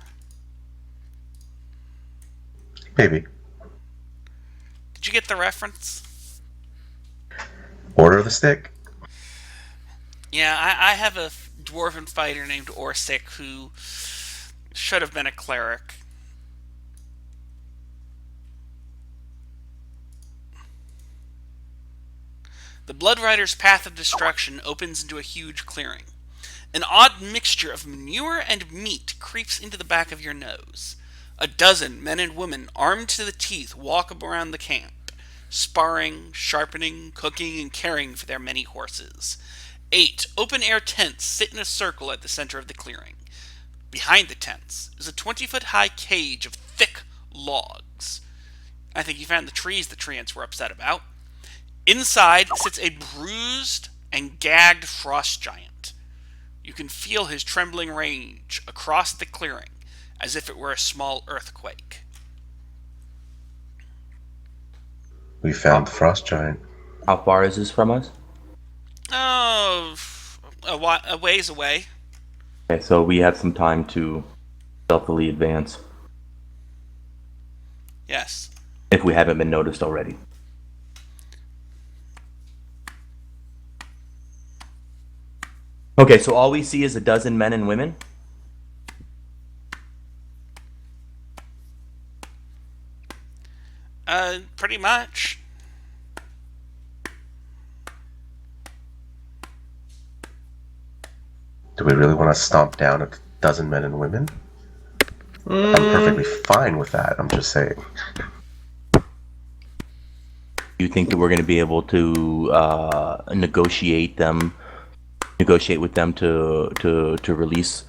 Maybe. Did you get the reference? Order of the Stick. Yeah, I have a dwarven fighter named Orsic who should have been a cleric. The Blood Rider's path of destruction opens into a huge clearing. An odd mixture of manure and meat creeps into the back of your nose. A dozen men and women, armed to the teeth, walk around the camp, sparring, sharpening, cooking, and caring for their many horses. 8 open-air tents sit in a circle at the center of the clearing. Behind the tents is a 20-foot-high cage of thick logs. I think you found the trees the treants were upset about. Inside sits a bruised and gagged frost giant. You can feel his trembling rage across the clearing, as if it were a small earthquake. We found the frost giant. How far is this from us? Oh, a ways away. Okay, so we have some time to stealthily advance, Yes. if we haven't been noticed already. Okay, so all we see is a dozen men and women. Pretty much. Do we really want to stomp down a dozen men and women? I'm perfectly fine with that. I'm just saying. Do you think that we're going to be able to negotiate with them to release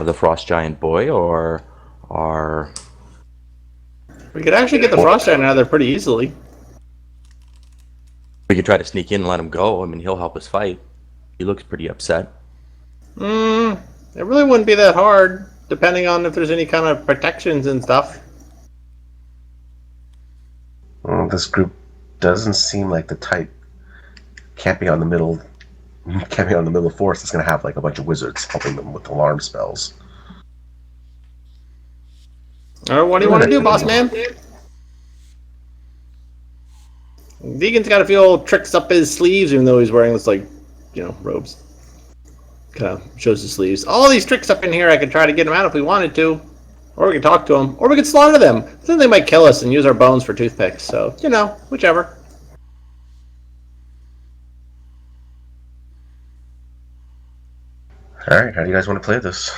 the frost giant boy, or We could actually get the frost giant out of there pretty easily. we could try to sneak in and let him go? I mean, he'll help us fight. He looks pretty upset. It really wouldn't be that hard, depending on if there's any kind of protections and stuff. Well, this group doesn't seem like the type camping on the middle of forest is going to have like a bunch of wizards helping them with alarm spells. All right, what do you want to do, boss man? Deegan's got a few old tricks up his sleeves, even though he's wearing this, like, robes. Kind of shows his sleeves. All these tricks up in here, I could try to get him out if we wanted to. Or we could talk to them. Or we could slaughter them. Then they might kill us and use our bones for toothpicks. So, whichever. Alright, how do you guys want to play this?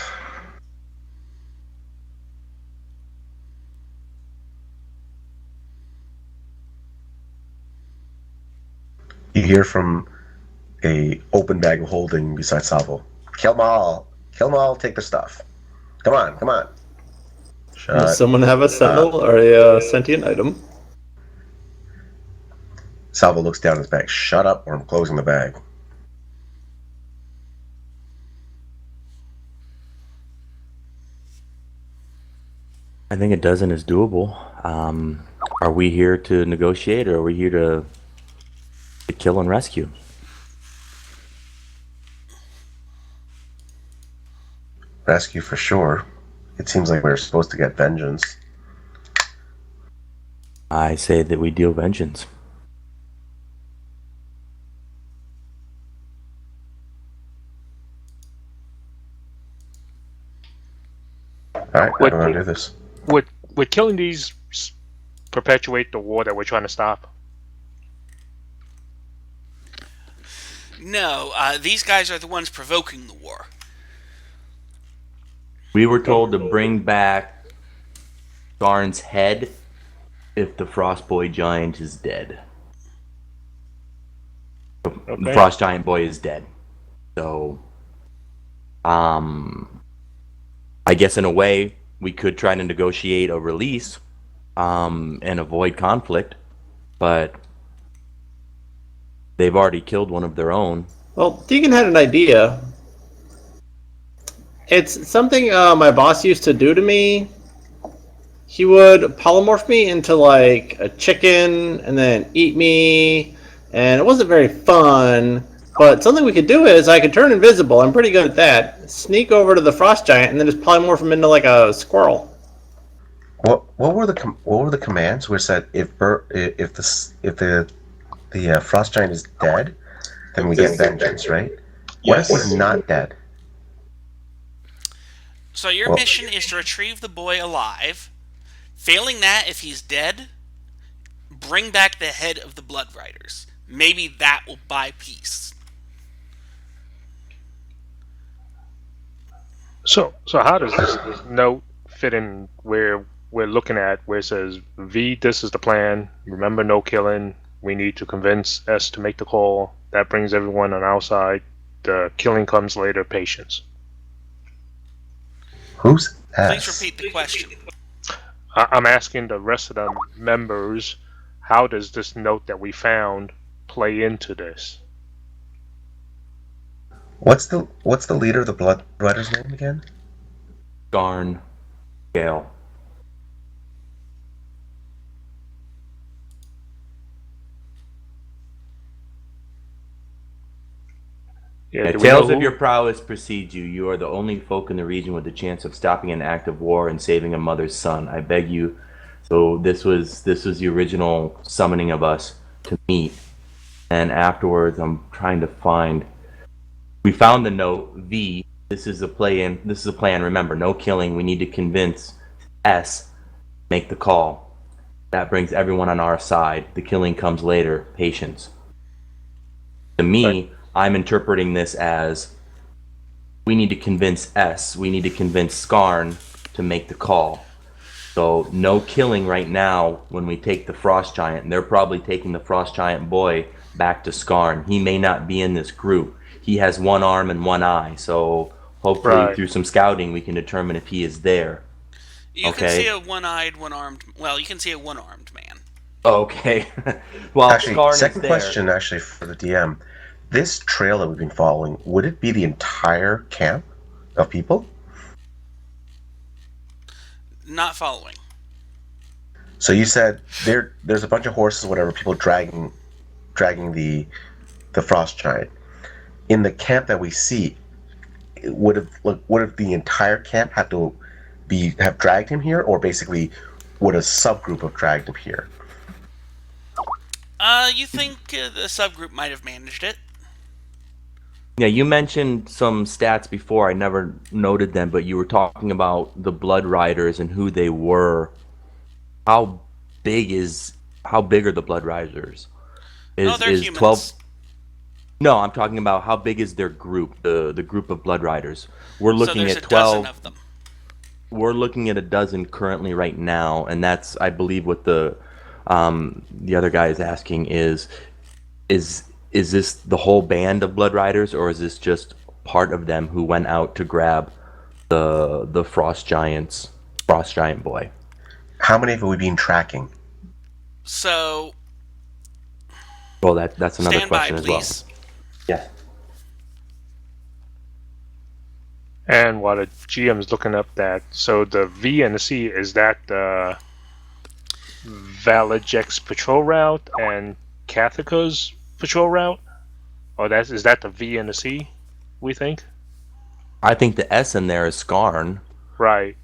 You hear from a open bag of holding beside Salvo. Kill them all. Kill them all. Take their stuff. Come on. Come on. Does someone have a sentinel or a sentient item? Salvo looks down at his bag. Shut up or I'm closing the bag. I think a dozen is doable. Are we here to negotiate, or are we here to kill and rescue? Rescue for sure. It seems like we're supposed to get vengeance. I say that we deal vengeance. Alright, how do we want to do this? Would killing these perpetuate the war that we're trying to stop? No, these guys are the ones provoking the war. We were told to bring back Garn's head if the Frost Boy Giant is dead. The Frost Giant Boy is dead. So, I guess in a way, we could try to negotiate a release and avoid conflict, but they've already killed one of their own. Well, Deegan had an idea. It's something my boss used to do to me. He would polymorph me into like a chicken and then eat me, and it wasn't very fun. But something we could do is I could turn invisible. I'm pretty good at that. Sneak over to the frost giant and then just polymorph him into like a squirrel. What were the commands? Where it said if the frost giant is dead, then we get vengeance, right? What if he's not dead? So your mission is to retrieve the boy alive. Failing that, if he's dead, bring back the head of the Blood Riders. Maybe that will buy peace. So how does this note fit in where we're looking at, where it says, V, this is the plan. Remember, no killing. We need to convince S to make the call. That brings everyone on our side. The killing comes later. Patience. Who's Please S? repeat the question. I'm asking the rest of the members, how does this note that we found play into this? What's the leader of the Blood Riders' name again? Garn Gale. Yeah, do we Tales know of who? your prowess precede you. You are the only folk in the region with the chance of stopping an act of war and saving a mother's son. I beg you. So this was the original summoning of us to meet. And afterwards, I'm trying to find. We found the note. V. This is a plan. This is a plan. Remember, no killing. We need to convince S. Make the call. That brings everyone on our side. The killing comes later. Patience. To me, I'm interpreting this as we need to convince S. We need to convince Skarn to make the call. So no killing right now when we take the Frost Giant. And they're probably taking the Frost Giant boy back to Skarn. He may not be in this group. He has one arm and one eye. So hopefully through some scouting we can determine if he is there. You can see a one-eyed, one-armed... Well, you can see a one-armed man. Okay. Well, actually, Skarn second is there. question, actually, for the DM. This trail that we've been following, would it be the entire camp of people? Not following. So you said there's a bunch of horses, whatever, people dragging the Frost Giant. In the camp that we see, would have the entire camp have dragged him here, or basically would a subgroup have dragged him here? You think the subgroup might have managed it? Yeah, you mentioned some stats before. I never noted them, but you were talking about the Blood Riders and who they were. How big are the Blood Riders? They're is humans. 12? No, I'm talking about how big is their group, the group of Blood Riders. We're looking at 12. Dozen of them. We're looking at a dozen currently right now, and that's, I believe, what the other guy is asking is this the whole band of Blood Riders, or is this just part of them who went out to grab the Frost Giant boy? How many have we been tracking? So, well, that's another stand by, question as please. well. Yeah. And while the GM's looking up that, so the V and the C, is that the Valajek's patrol route and Kathika's patrol route? Or is that the V and the C, we think? I think the S in there is Skarn. Right.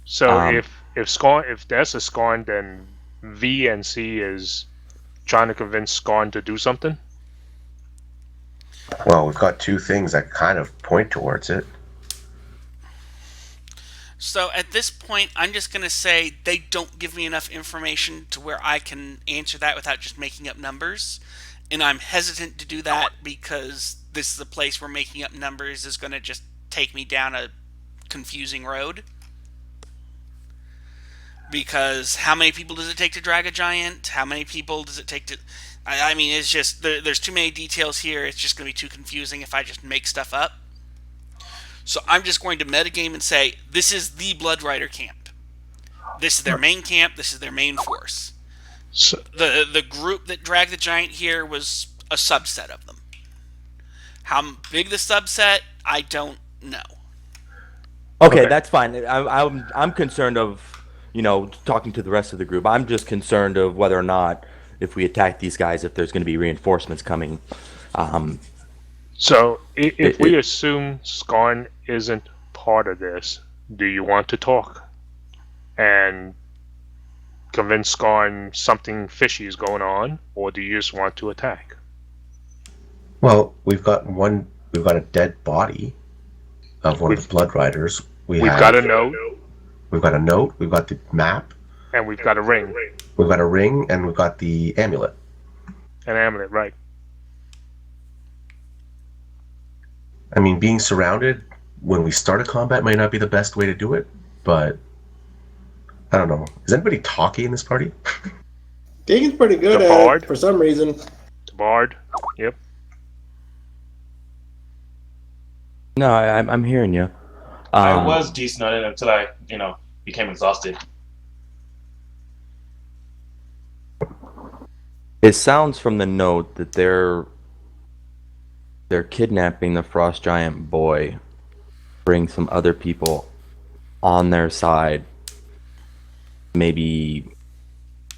So if the S is Skarn, then V and C is trying to convince Skarn to do something? Well, we've got two things that kind of point towards it. So at this point, I'm just going to say they don't give me enough information to where I can answer that without just making up numbers. And I'm hesitant to do that because this is a place where making up numbers is going to just take me down a confusing road. Because how many people does it take to drag a giant? How many people does it take to... I mean, it's just... There's too many details here. It's just going to be too confusing if I just make stuff up. So I'm just going to metagame and say, this is the Blood Rider camp. This is their main camp. This is their main force. So, The group that dragged the giant here was a subset of them. How big the subset, I don't know. Okay, that's fine. I'm concerned of, talking to the rest of the group. I'm just concerned of whether or not, if we attack these guys, if there's going to be reinforcements coming. So if we assume Skarn isn't part of this, do you want to talk and convince Skarn something fishy is going on, or do you just want to attack? Well, we've got a dead body of one of the Blood Riders. We've got a note. We've got a note. We've got the map. And we've got a ring. We've got a ring, and we've got the amulet. An amulet, right. I mean, being surrounded when we start a combat might not be the best way to do it, but I don't know. Is anybody talky in this party? Deacon's pretty good The at Bard. it, for some reason. The Bard. Yep. No, I'm hearing you. I was decent on it until I, became exhausted. It sounds from the note that they're kidnapping the Frost Giant boy, bring some other people on their side, maybe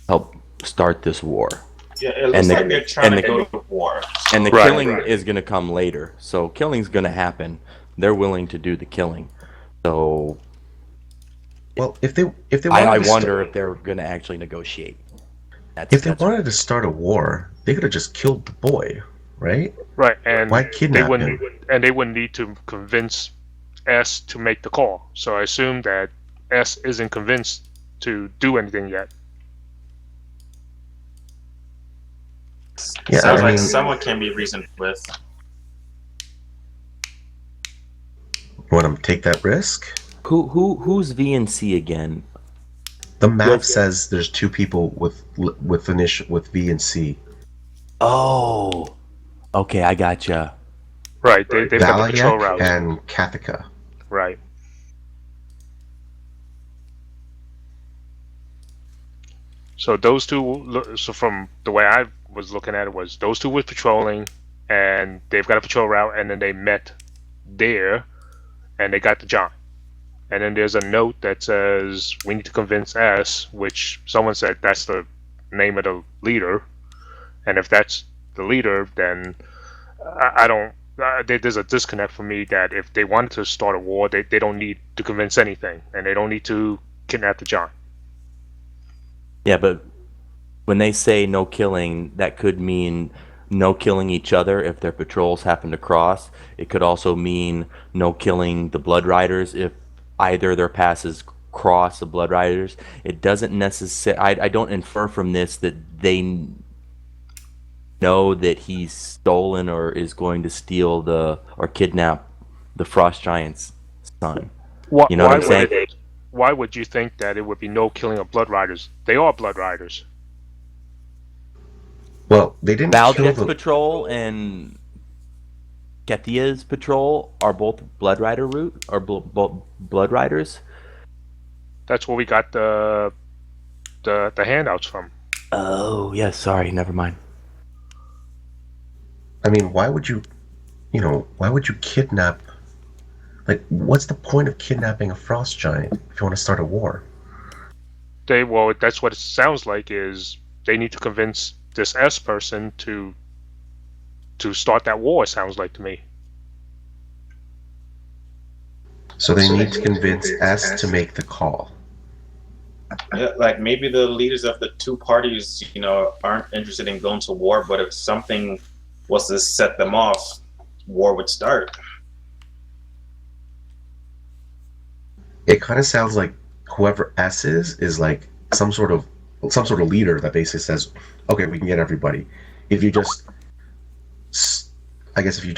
help start this war. Yeah, it looks like they're trying to go to war. And the killing is going to come later. So killing's going to happen. They're willing to do the killing. So well, if they I wonder if they're going to actually negotiate. If they wanted to start a war, they could have just killed the boy. right? Right, and Why kidnap him? they wouldn't need to convince S to make the call. So I assume that S isn't convinced to do anything yet. Yeah, Sounds I like mean, someone can be reasoned with. want to take that risk? Who's VNC again? The map Yes. says there's two people with V and C. Oh, okay, I gotcha. Right, they've got the patrol Valayak routes. and Kathika. Right. So those two. So from the way I was looking at it, was those two were patrolling, and they've got a patrol route, and then they met there, and they got the John. And then there's a note that says we need to convince S, which someone said that's the name of the leader, and if that's the leader, then I don't. There's a disconnect for me that if they wanted to start a war, they don't need to convince anything, and they don't need to kidnap the John. Yeah, but when they say no killing, that could mean no killing each other if their patrols happen to cross. It could also mean no killing the Blood Riders if either their passes cross the Blood Riders. It doesn't necessarily. I don't infer from this that they know that he's stolen or is going to steal or kidnap the Frost Giant's son. You know what I'm saying? Why would you think that it would be no killing of Blood Riders? They are Blood Riders. Well, they didn't kill Valjet's the... patrol and Kethia's patrol are both Blood Rider route or Blood Riders. That's where we got the handouts from. Oh, yeah, sorry, never mind. I mean, why would you kidnap... Like, what's the point of kidnapping a Frost Giant if you want to start a war? That's what it sounds like, is they need to convince this S person to start that war, it sounds like to me. So they need to convince S to make the call. Yeah, like maybe the leaders of the two parties, aren't interested in going to war, but if something was to set them off, war would start. It kind of sounds like whoever S is like some sort of leader that basically says, okay, we can get everybody. If you just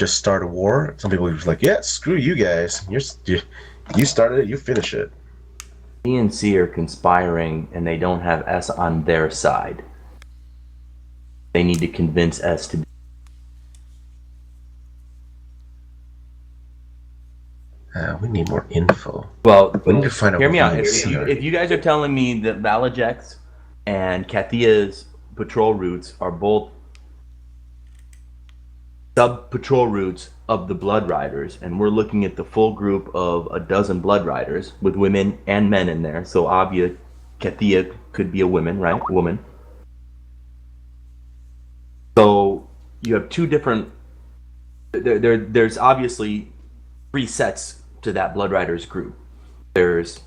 start a war, some people are just like, yeah, screw you guys. You started it, you finish it. B and C are conspiring and they don't have S on their side. They need to convince S to. We need more info. Well, we need to find out. Hear me out. If You guys are telling me that Valajak's and Kathia's patrol routes are both sub-patrol routes of the Blood Riders, and we're looking at the full group of a dozen Blood Riders with women and men in there, so obviously Kathia could be a woman, right? Woman. So you have two different... There's obviously 3 sets to that Blood Riders group. There's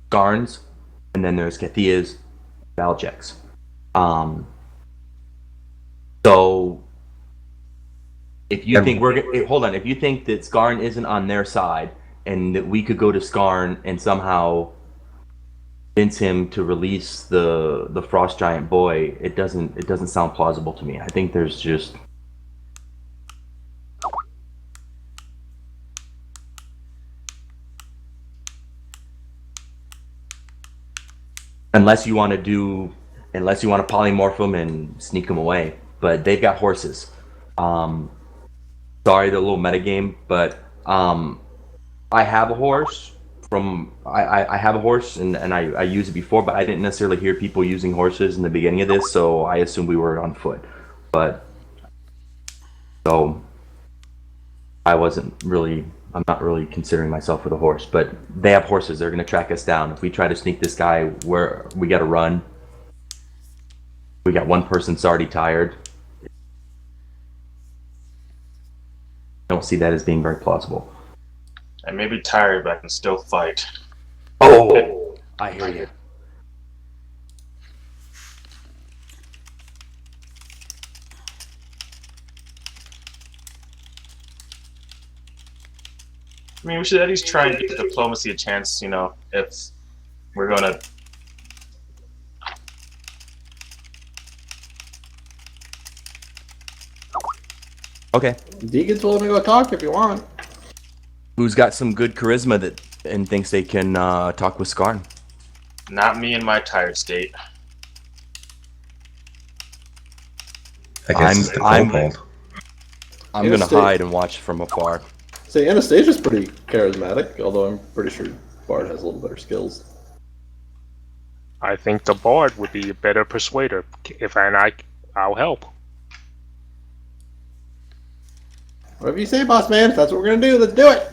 Garn's, and then there's Kathia's, Valjak's. So if you think if you think that Skarn isn't on their side, and that we could go to Skarn and somehow convince him to release the Frost Giant boy, it doesn't sound plausible to me. I think there's just... Unless you want to polymorph them and sneak them away. But they've got horses. Sorry, the little metagame, but I have a horse I have a horse and I used it before, but I didn't necessarily hear people using horses in the beginning of this, so I assumed we were on foot. But so I'm not really considering myself with a horse, but they have horses. They're going to track us down. If we try to sneak this guy, where we got to run. We got one person that's already tired. I don't see that as being very plausible. I may be tired, but I can still fight. Oh, I hear you. I mean, we should at least try and give diplomacy a chance. If we're gonna. Okay. Deacon's willing to go talk if you want. Who's got some good charisma and thinks they can talk with Skarn? Not me in my tired state. I guess it's the cold. I'm gonna hide and watch from afar. See, Anastasia's pretty charismatic, although I'm pretty sure Bard has a little better skills. I think the bard would be a better persuader. I'll help. Whatever you say, boss man. If that's what we're gonna do, let's do it.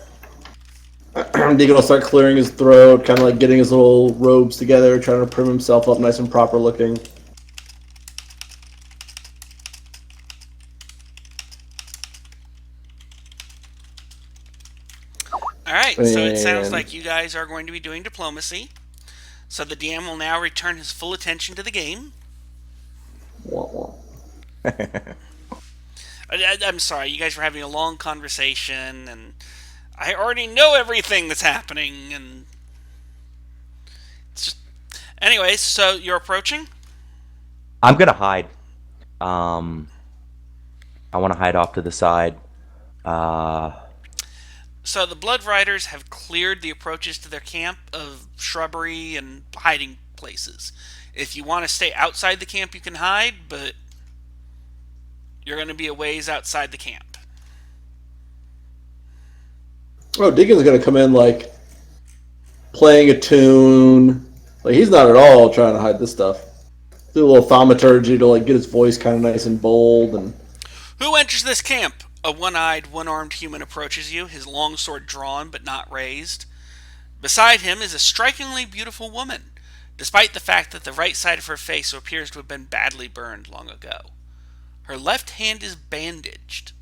Deacon will start clearing his throat, kind of like getting his little robes together, trying to prim himself up nice and proper looking. Alright, so it sounds like you guys are going to be doing diplomacy. So the DM will now return his full attention to the game. I'm sorry, you guys were having a long conversation, and I already know everything that's happening, and it's just... Anyways, so you're approaching? I'm gonna hide. I want to hide off to the side. So the Blood Riders have cleared the approaches to their camp of shrubbery and hiding places. If you want to stay outside the camp, you can hide, but you're going to be a ways outside the camp. Oh, Deacon's gonna come in like playing a tune. Like he's not at all trying to hide this stuff. Do a little thaumaturgy to like get his voice kind of nice and bold. And who enters this camp? A one-eyed, one-armed human approaches you, his long sword drawn but not raised. Beside him is a strikingly beautiful woman, despite the fact that the right side of her face appears to have been badly burned long ago. Her left hand is bandaged.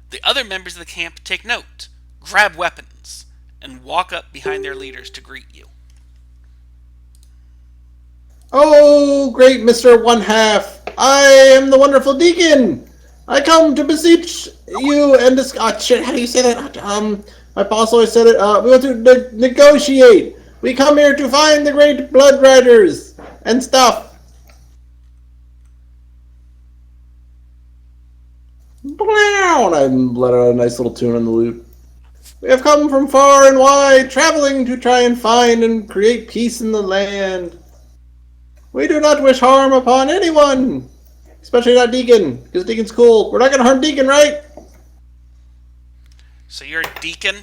The other members of the camp take note, grab weapons, and walk up behind their leaders to greet you. oh, great Mr. One Half, I am the wonderful Deacon. I come to beseech you and discuss. Shit, how do you say that? My boss always said it. We want to negotiate. We come here to find the great Blood Riders and stuff. And I let out a nice little tune on the lute. We have come from far and wide, traveling to try and find and create peace in the land. We do not wish harm upon anyone. Especially not Deacon, because Deacon's cool. We're not going to harm Deacon, right? So you're a deacon?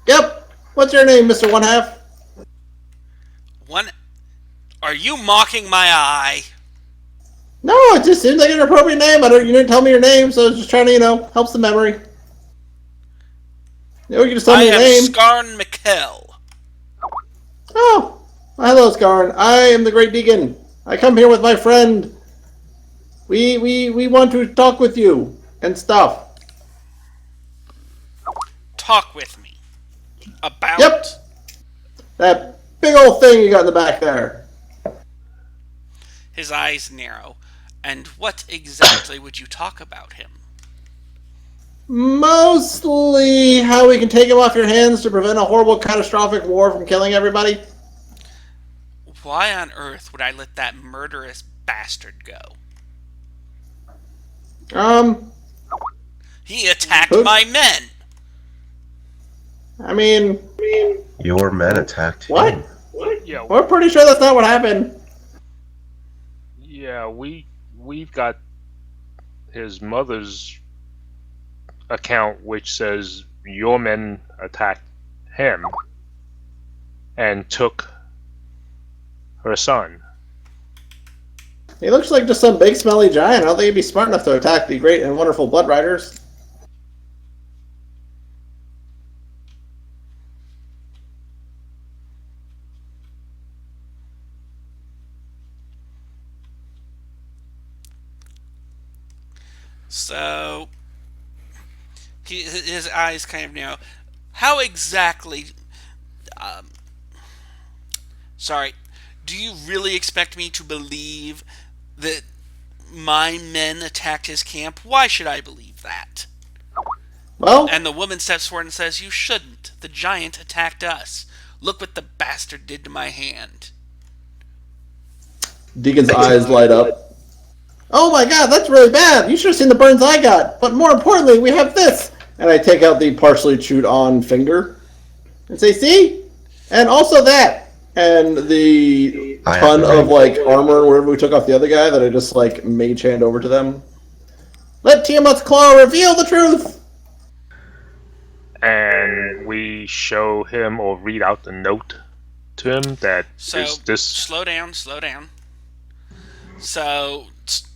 Yep. What's your name, Mr. One Half? Are you mocking my eye? No, it just seems like an appropriate name. You didn't tell me your name, so I was just trying to, helps the memory. You can just tell me your name. I am Skarn Mikkel. Oh, hello, Skarn. I am the Great Deacon. I come here with my friend. We want to talk with you and stuff. Talk with me. About? Yep. That big old thing you got in the back there. His eyes narrow. And what exactly would you talk about him? Mostly how we can take him off your hands to prevent a horrible catastrophic war from killing everybody. Why on earth would I let that murderous bastard go? He attacked my men. I mean, Your men attacked him. what? Yeah, We're pretty sure that's not what happened. yeah, we've got his mother's account, which says your men attacked him and took her son. He looks like just some big smelly giant. I don't think he'd be smart enough to attack the great and wonderful Blood Riders. So, his eyes kind of narrow. How exactly... sorry. Do you really expect me to believe that my men attacked his camp? Why should I believe that? Well, And the woman steps forward and says, "You shouldn't. The giant attacked us. Look what the bastard did to my hand." Deacon's eyes light up. Oh my god, that's really bad. You should have seen the burns I got. But more importantly, we have this. And I take out the partially chewed on finger and say, see? And also that. And the ton of like armor wherever we took off the other guy that I just like mage hand over to them. Let Tiamat's claw reveal the truth. And we show him or read out the note to him that So, is this. slow down. So,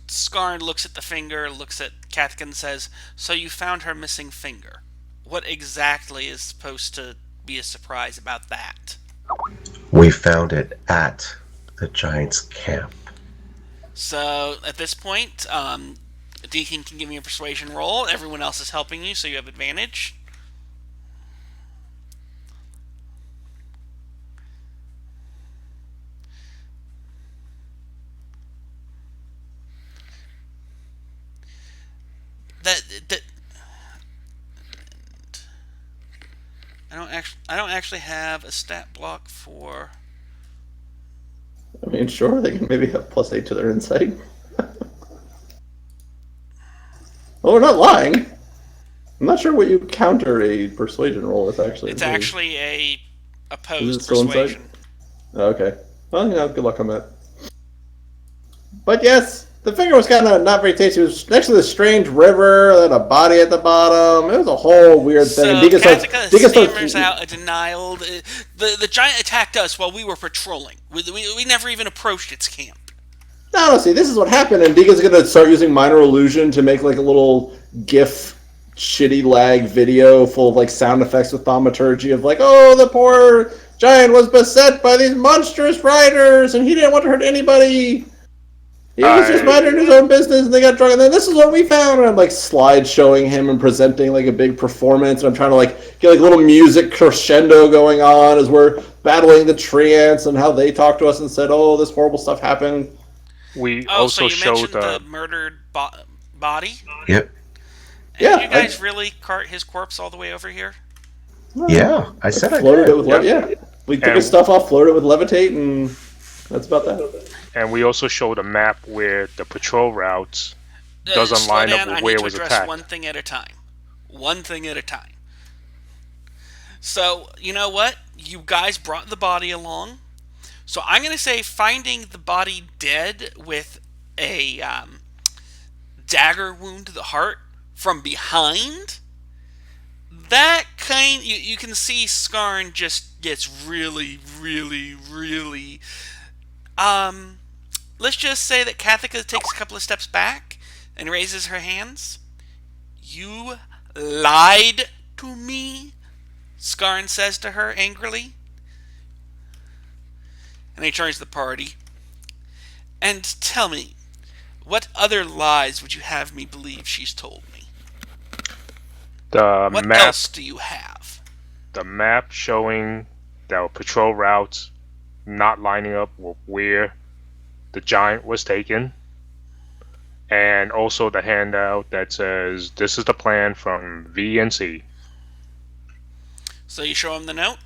Skarn looks at the finger, looks at Kathka and says, "So you found her missing finger. What exactly is supposed to be a surprise about that?" We found it at the giant's camp. So, at this point, Deacon can give me a persuasion roll. Everyone else is helping you, so you have advantage. That I don't actually have a stat block for. I mean, sure, they can maybe have +8 to their insight. Well, we're not lying. I'm not sure what you counter a persuasion roll with, actually. It's actually a Is opposed it still insight? persuasion. Oh, okay. Well, good luck on that. But yes, the finger was kind of not very tasty. It was next to this strange river, then a body at the bottom. It was a whole weird thing. So Kathka stammers out a denial. The giant attacked us while we were patrolling. We never even approached its camp. No, see, this is what happened, and Deacon's gonna start using minor illusion to make like a little GIF shitty lag video full of like sound effects with thaumaturgy of like, oh, the poor giant was beset by these monstrous riders, and he didn't want to hurt anybody. He was just minding his own business, and they got drunk. And then this is what we found. And I'm like slide showing him and presenting like a big performance. And I'm trying to like get like little music crescendo going on as we're battling the treants and how they talked to us and said, "Oh, this horrible stuff happened." We Oh, also so you showed mentioned the murdered body? Yep. And Yeah, you guys really cart his corpse all the way over here? Yeah, I said I floated did. it with we took his stuff off, floated it with levitate, and that's about that. And we also showed a map where the patrol routes doesn't Slow line down. up with I where need it to was address attacked. one thing at a time. One thing at a time. So, you know what? You guys brought the body along. So I'm going to say finding the body dead with a dagger wound to the heart from behind, that kind, you can see Skarn just gets really, let's just say that Kathika takes a couple of steps back and raises her hands. "You lied to me," Skarn says to her angrily. And he turns to the party. "And tell me, what other lies would you have me believe she's told me? The What map, else do you have?" the map showing the patrol routes not lining up with where the giant was taken, and also the handout that says this is the plan from V and C. So you show him the note?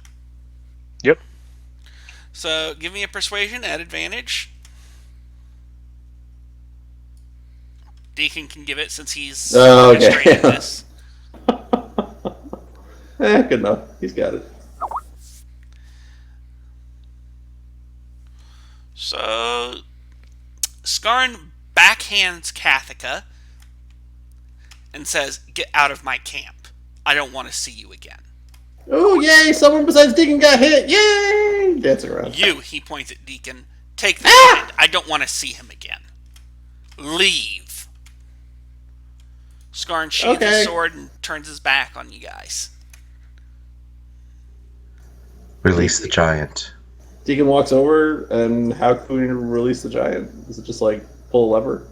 Yep. So give me a persuasion at advantage. Deacon can give it since he's okay. orchestrating this. Good enough. He's got it. So Skarn backhands Kathika and says, "Get out of my camp. I don't want to see you again." Oh, yay! Someone besides Deacon got hit! Yay! Dancing around. "You," he points at Deacon, "take the giant. I don't want to see him again. Leave." Skarn sheathes his sword and turns his back on you guys. Release the giant. Deacon walks over, and how can we release the giant? Is it just like pull a lever?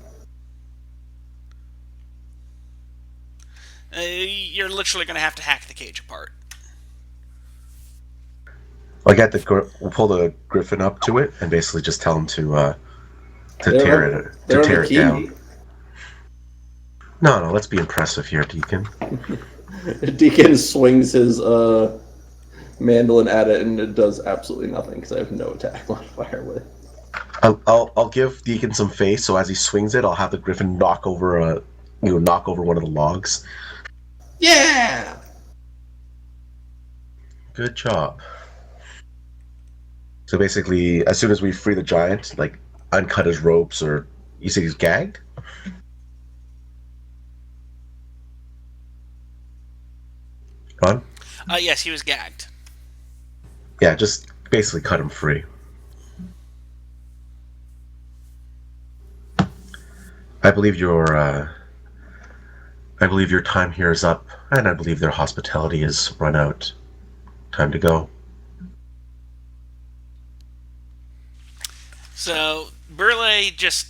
You're literally going to have to hack the cage apart. I got we'll pull the griffin up to it and basically just tell him to tear it down. No, let's be impressive here, Deacon. Deacon swings his mandolin at it, and it does absolutely nothing because I have no attack modifier with it. I'll give Deacon some face, so as he swings it, I'll have the griffin knock over one of the logs. Yeah! Good job. So basically, as soon as we free the giant, like uncut his ropes, or you say he's gagged? Ron? Yes, he was gagged. Yeah, just basically cut him free. I believe your time here is up, and I believe their hospitality is run out. Time to go. So Burley just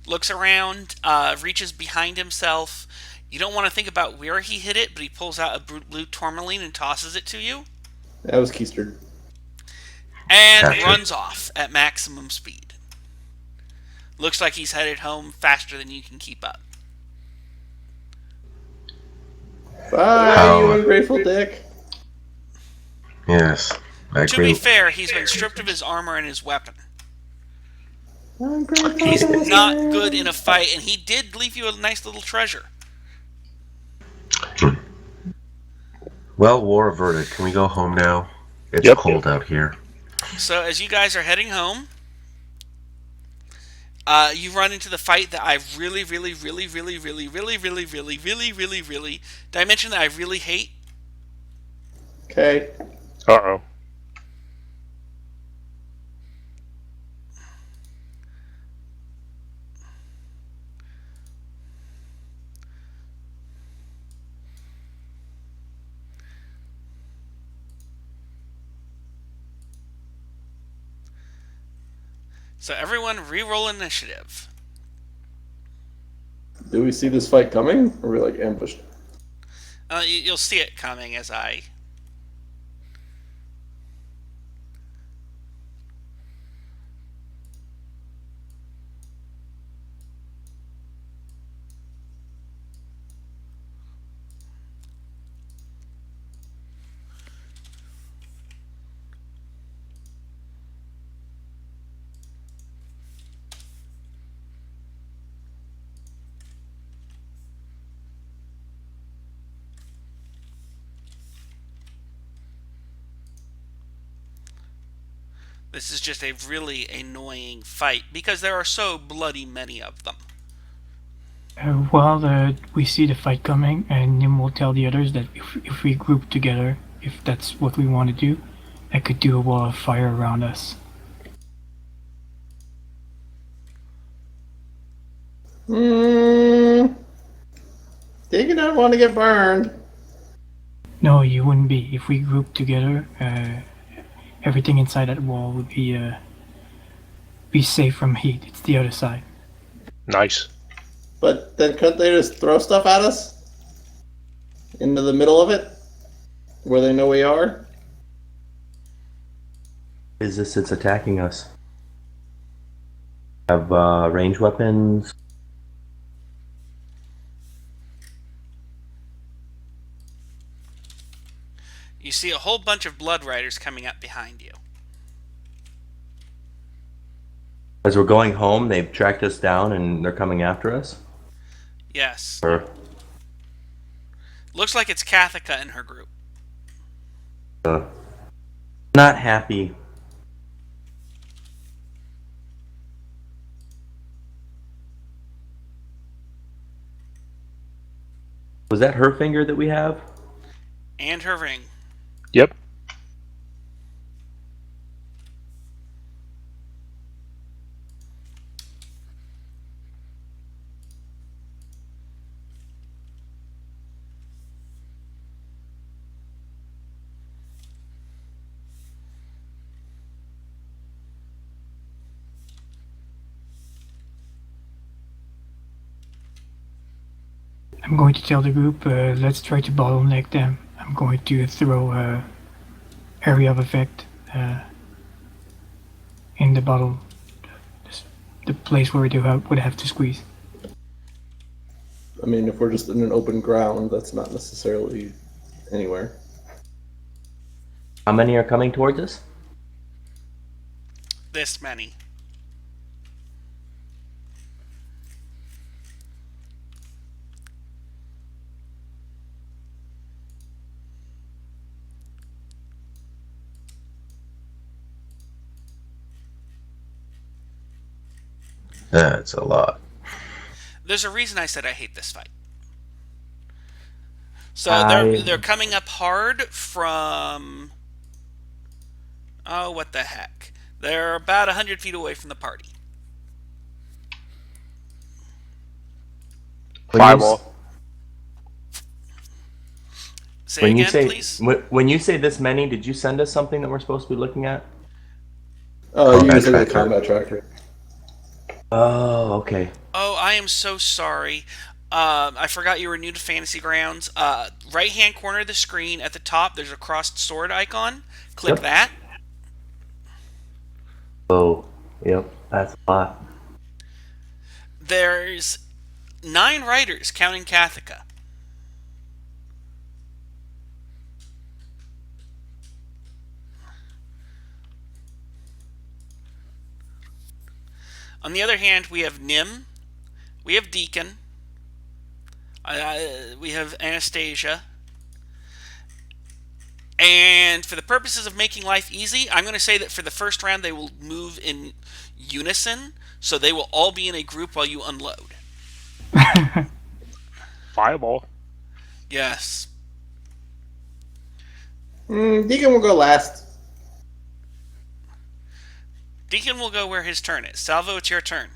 looks around, reaches behind himself. You don't want to think about where he hit it, but he pulls out a blue tourmaline and tosses it to you. That was keistered. And Gotcha. runs off at maximum speed. Looks like he's headed home faster than you can keep up. Bye, you ungrateful dick. Yes, I To agree. be fair, he's been stripped of his armor and his weapon. Ungrateful He's bastard. not good in a fight, and he did leave you a nice little treasure. Well, war averted. Can we go home now? It's Yep. cold out here. So as you guys are heading home, you run into the fight that I really, did I mention that I really hate? Okay. Uh-oh. So everyone re-roll initiative. Do we see this fight coming? Or are we like ambushed? You'll see it coming as I... This is just a really annoying fight because there are so bloody many of them. We see the fight coming, and Nim will tell the others that if we group together, if that's what we want to do, I could do a wall of fire around us. Deacon don't want to get burned. No, you wouldn't be. If we group together, everything inside that wall would be safe from heat. It's the other side. Nice. But then couldn't they just throw stuff at us? Into the middle of it? Where they know we are? Is this it's attacking us? Have range weapons? You see a whole bunch of blood riders coming up behind you. As we're going home, they've tracked us down and they're coming after us? Yes. Or Looks like it's Kathika and her group. not happy. Was that her finger that we have? And her ring. Yep. I'm going to tell the group, let's try to bottleneck them. I'm going to throw area of effect in the bottle, the place where we would have to squeeze. I mean, if we're just in an open ground, that's not necessarily anywhere. How many are coming towards us? This many. That's a lot. There's a reason I said I hate this fight. So they're coming up hard from... Oh, what the heck. They're about 100 feet away from the party. Fireball. Say When you again, say please. when you say this many, did you send us something that we're supposed to be looking at? Oh, you Combat can look at the tracker. combat tracker. Oh, okay. Oh, I am so sorry. I forgot you were new to Fantasy Grounds. Right-hand corner of the screen at the top, there's a crossed sword icon. Click Yep. that. Oh, yep, that's a lot. There's 9 riders, counting Kathika. On the other hand, we have Nim, we have Deacon, we have Anastasia, and for the purposes of making life easy, I'm going to say that for the first round they will move in unison, so they will all be in a group while you unload. Fireball. Yes. Deacon will go last. Deacon will go where his turn is. Salvo, it's your turn.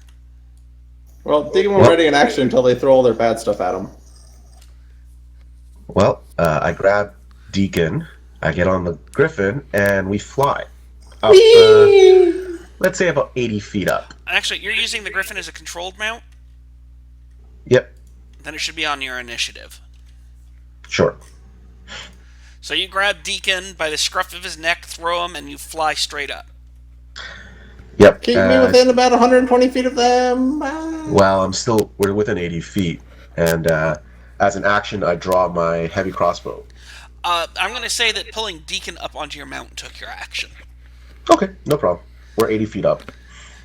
Well, Deacon won't ready in action until they throw all their bad stuff at him. Well, I grab Deacon, I get on the Griffin, and we fly. Up, let's say about 80 feet up. Actually, you're using the Griffin as a controlled mount? Yep, Then it should be on your initiative. sure. So you grab Deacon by the scruff of his neck, throw him, and you fly straight up. Yep. Keep me within about 120 feet of them. Well, we're within 80 feet, and as an action, I draw my heavy crossbow. I'm going to say that pulling Deacon up onto your mount took your action. Okay, no problem. We're 80 feet up.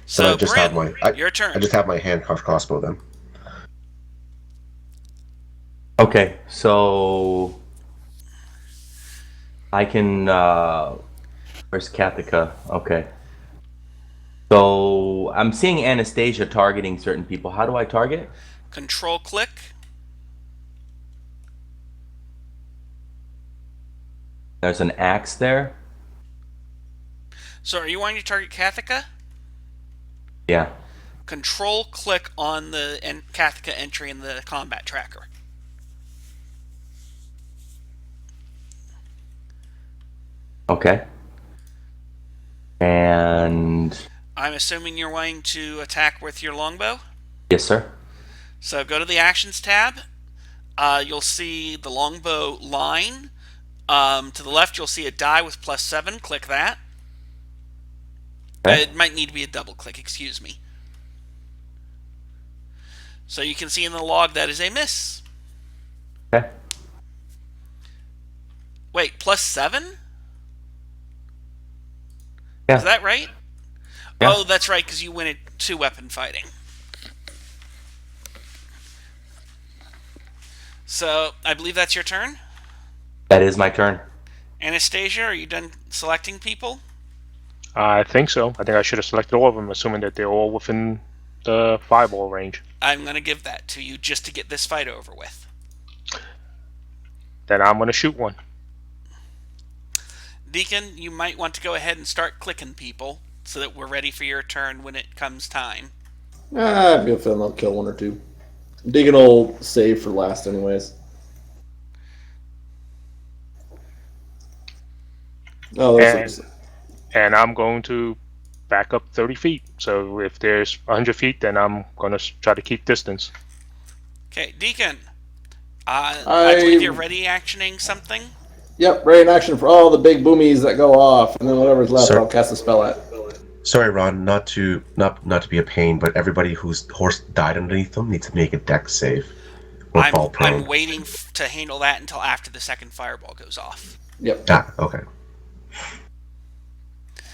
So, I just Bryn, have my your turn. I just have my handcuffed crossbow then. Okay, so I can. Where's Kathika? Okay. So I'm seeing Anastasia targeting certain people. How do I target? Control click. There's an axe there. So are you wanting to target Kathika? Yeah. Control click on the Kathika entry in the combat tracker. Okay. And I'm assuming you're wanting to attack with your longbow? yes, sir. So go to the Actions tab. You'll see the longbow line. To the left, you'll see a die with +7. Click that. Okay. It might need to be a double click, excuse me. So you can see in the log that is a miss. Okay. Wait, +7? Yeah. Is that right? Yeah. Oh, that's right, because you win at 2-weapon fighting. So, I believe that's your turn. That is my turn. Anastasia, are you done selecting people? I think so. I think I should have selected all of them, assuming that they're all within the fireball range. I'm going to give that to you just to get this fight over with. Then I'm going to shoot one. Deacon, you might want to go ahead and start clicking people so that we're ready for your turn when it comes time. I have a feeling I'll kill one or two. Deacon will save for last anyways. Oh, that's And I'm going to back up 30 feet. So if there's 100 feet, then I'm going to try to keep distance. Okay, Deacon. I believe you're ready actioning something. Yep, ready in action for all the big boomies that go off, and then whatever's left, Sir. I'll cast a spell at. Sorry, Ron, not to be a pain, but everybody whose horse died underneath them needs to make a dex save. Or fall I'm prone. waiting to handle that until after the second fireball goes off. Yep. Ah, okay.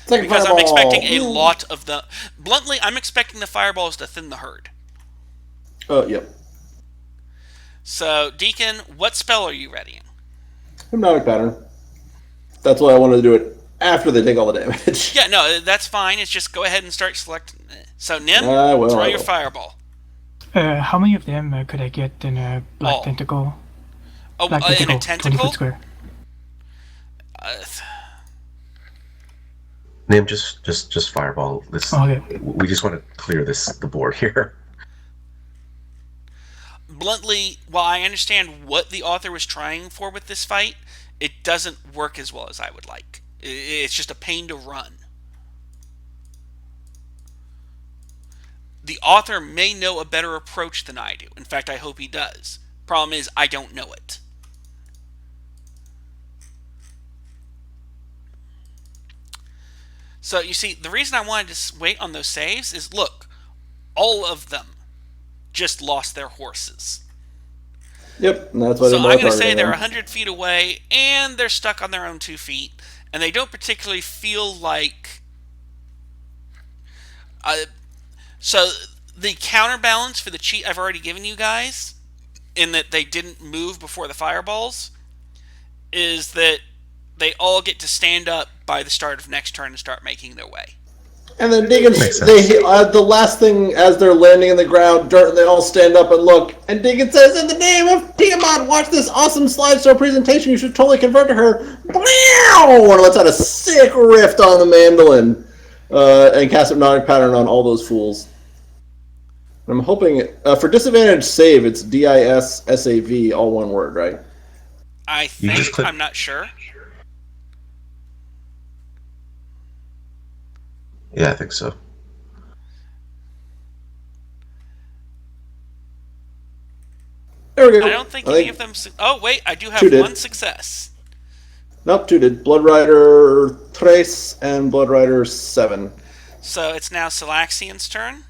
Second Because I'm fireball. expecting a lot of the... Bluntly, I'm expecting the fireballs to thin the herd. Yep. So, Deacon, what spell are you readying? Hypnotic pattern. That's why I wanted to do it after they take all the damage. Yeah, no, that's fine. It's just go ahead and start selecting. So, Nim, I will, throw I your will. fireball. How many of them could I get in a black All. tentacle? Oh, Black in a 20 tentacle? foot square. Uh, Nim, just fireball. This. Okay. We just want to clear the board here. Bluntly, while I understand what the author was trying for with this fight, it doesn't work as well as I would like. It's just a pain to run. The author may know a better approach than I do. In fact, I hope he does. Problem is, I don't know it. So, you see, the reason I wanted to wait on those saves is, look, all of them just lost their horses. Yep, and that's why So they're I'm going to say targeting they're them. 100 feet away, and they're stuck on their own 2 feet, and they don't particularly feel like... so the counterbalance for the cheat I've already given you guys, in that they didn't move before the fireballs, is that they all get to stand up by the start of next turn and start making their way. And then Makes Deacon, the last thing as they're landing in the ground, Dirt, and they all stand up and look. And Deacon says, "In the name of Tiamat, watch this awesome slideshow presentation. You should totally convert to her." Blow! And lets out a sick riff on the mandolin, and cast Hypnotic Pattern on all those fools. I'm hoping for disadvantage save, it's DISSAV, all one word, right? I You just think, click- I'm not sure. Yeah, I think so. There we go. I don't think any of them... Oh, wait, I do have Two did. one success. Nope, 2 did. Blood Rider 3 and Blood Rider 7. So it's now Salaxian's turn.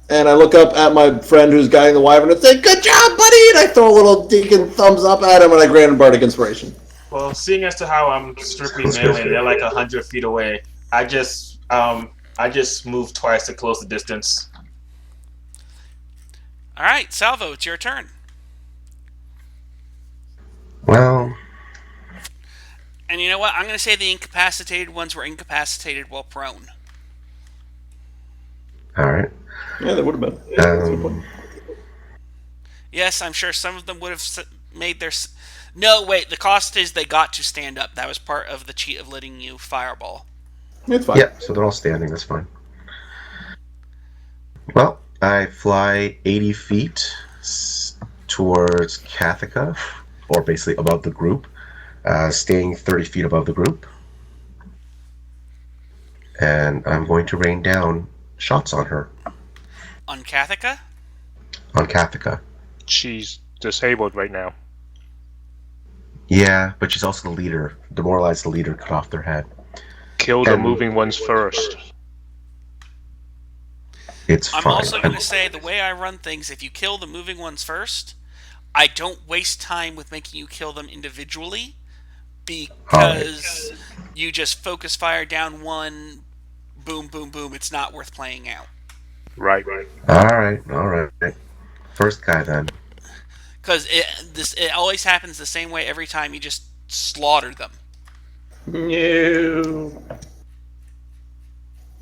And I look up at my friend who's guiding the wyvern and say, "Good job, buddy!" And I throw a little Deacon thumbs up at him and I grant him Bardic Inspiration. Well, seeing as to how I'm strictly melee and they're like 100 feet away, I just move twice to close the distance. All right, Salvo, it's your turn. Well, And you know what? I'm going to say the incapacitated ones were incapacitated while prone. all right. Yeah, that would have been. Yeah, that's a good point. Yes, I'm sure some of them would have made their... No, wait, the cost is they got to stand up. That was part of the cheat of letting you fireball. It's fine. Yeah, so they're all standing. That's fine. Well, I fly 80 feet towards Kathika, or basically above the group, staying 30 feet above the group. And I'm going to rain down shots on her, On Kathika? on Kathika. She's disabled right now. Yeah, but she's also the leader. Demoralize the leader, cut off their head. Kill the And- moving ones first. It's I'm fine. also going to say the way I run things, if you kill the moving ones first, I don't waste time with making you kill them individually, because you just focus fire down one, boom, boom, boom. It's not worth playing out. Right. All right. First guy then. Because it always happens the same way every time. You just slaughter them. No.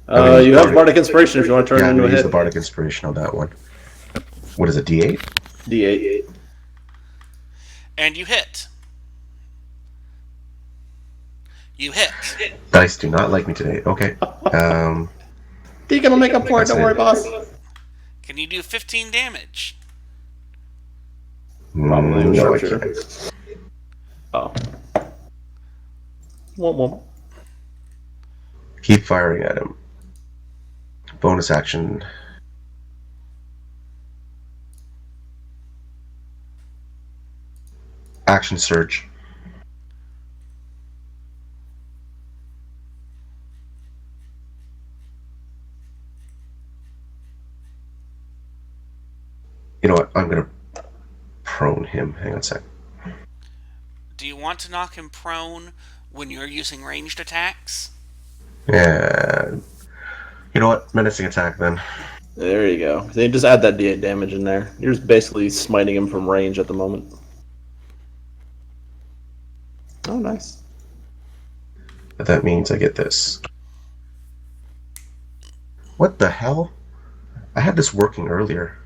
You have Bardic Inspiration if you want to turn Yeah, it I'm into a gonna use hit. the Bardic Inspiration on that one. What is it, D8? D8. And you hit. You hit. Dice do not like me today. Okay. Deacon will make up for it, don't worry, boss. Can you do 15 damage? Probably with no, I sharpshooter. can't. Oh. Womp. Keep firing at him. Bonus action. Action surge. You know what? I'm gonna prone him. Hang on a sec. Do you want to knock him prone when you're using ranged attacks? Yeah. You know what? Menacing attack then. There you go. They just add that D8 damage in there. You're just basically smiting him from range at the moment. Oh, nice. But that means I get this. What the hell? I had this working earlier.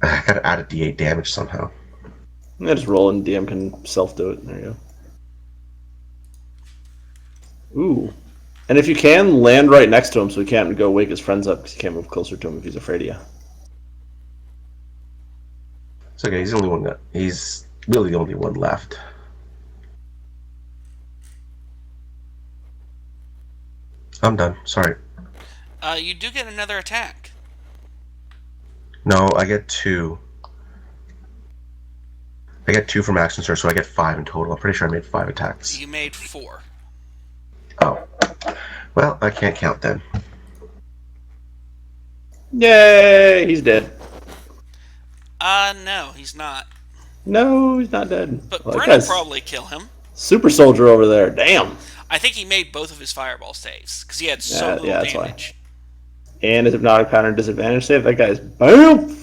I gotta add a D8 damage somehow. Yeah, just roll and DM can self-do it. There you go. Ooh. And if you can, land right next to him so he can't go wake his friends up because you can't move closer to him if he's afraid of you. It's okay, he's the only one he's really the only one left. I'm done. Sorry. You do get another attack. No, I get 2. I get 2 from action surge, so I get 5 in total. I'm pretty sure I made 5 attacks. You made 4. Oh. Well, I can't count then. Yay! He's dead. No, he's not. No, he's not dead. But Well, Bryn that will guy's probably kill him. super soldier over there. Damn. I think he made both of his fireball saves because he had so little that's why. damage. And his hypnotic pattern disadvantage save. That guy's boom.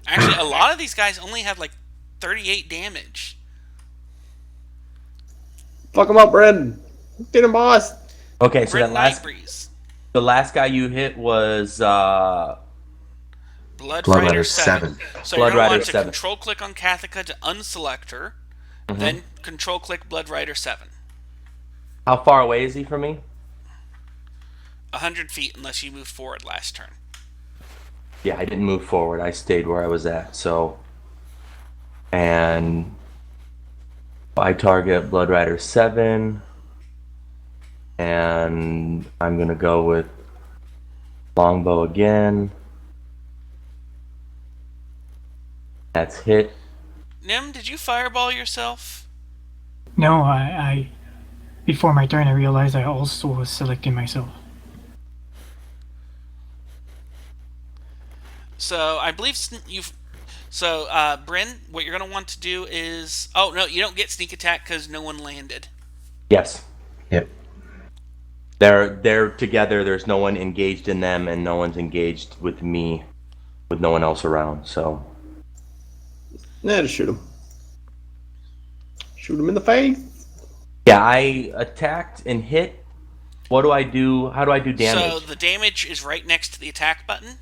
Actually, a lot of these guys only have like 38 damage. Fuck him up, Bryn. Get him, boss. Okay, so Bryn that Nightbreeze. the last guy you hit was Blood Rider 7. So Blood you're going to Rider want to 7. control click on Kathika to unselect her, then control click Blood Rider 7. How far away is he from me? 100 feet unless you moved forward last turn. Yeah, I didn't move forward. I stayed where I was at. So, and I target Blood Rider 7, and I'm gonna go with longbow again. That's hit. Nim, did you fireball yourself? No, I before my turn I realized I also was selecting myself. So I believe you've. So Bryn, what you're going to want to do is. Oh no, you don't get sneak attack because no one landed. Yes. Yep. They're together. There's no one engaged in them, and no one's engaged with me, with no one else around. So. Nah, just shoot him. Shoot him in the face. Yeah, I attacked and hit. What do I do? How do I do damage? So the damage is right next to the attack button,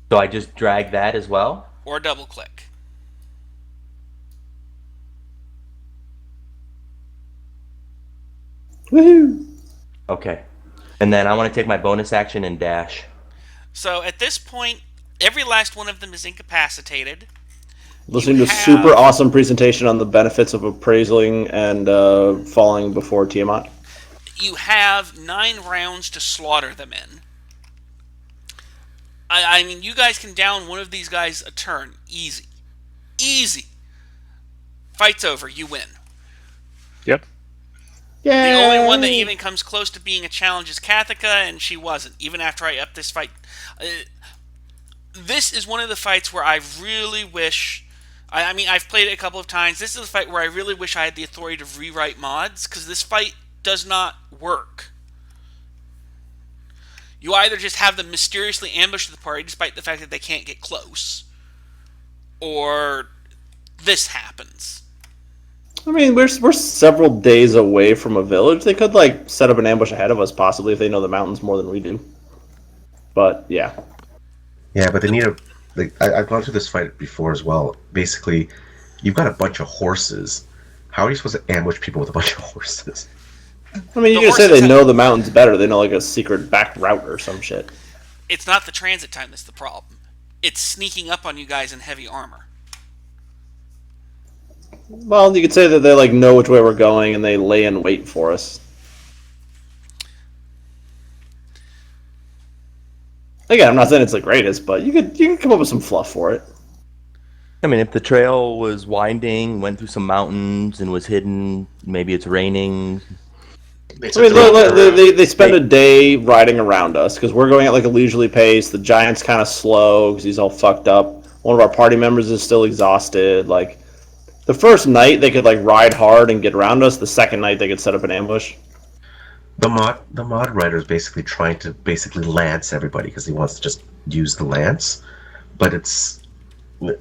So I just drag that as well? or double click. Woohoo! Okay. And then I want to take my bonus action and dash. So at this point, every last one of them is incapacitated. Listening You to a have- super awesome presentation on the benefits of appraising and falling before Tiamat. You have 9 rounds to slaughter them in. I mean, you guys can down one of these guys a turn. Easy. Easy. Fight's over. You win. Yep. Yay! The only one that even comes close to being a challenge is Kathika, and she wasn't, even after I upped this fight. This is one of the fights where I really wish... I mean, I've played it a couple of times. This is a fight where I really wish I had the authority to rewrite mods, because this fight does not work. You either just have them mysteriously ambush the party, despite the fact that they can't get close, or this happens. I mean, we're several days away from a village. They could like set up an ambush ahead of us, possibly, if they know the mountains more than we do. But yeah, Yeah, but they need a. Like, I've gone through this fight before as well. Basically, you've got a bunch of horses. How are you supposed to ambush people with a bunch of horses? I mean, you The can say horses they have- know the mountains better. They know like a secret back route or some shit. It's not the transit time that's the problem. It's sneaking up on you guys in heavy armor. Well, you could say that they like know which way we're going and they lay in wait for us. Again, I'm not saying it's the greatest, but you can come up with some fluff for it. I mean, if the trail was winding, went through some mountains, and was hidden, maybe it's raining. They I took mean, the wrong turn. they spend a day riding around us because we're going at like a leisurely pace. The giant's kind of slow because he's all fucked up. One of our party members is still exhausted. Like the first night they could like ride hard and get around us. The second night they could set up an ambush. The mod writer is basically trying to basically lance everybody because he wants to just use the lance, but it's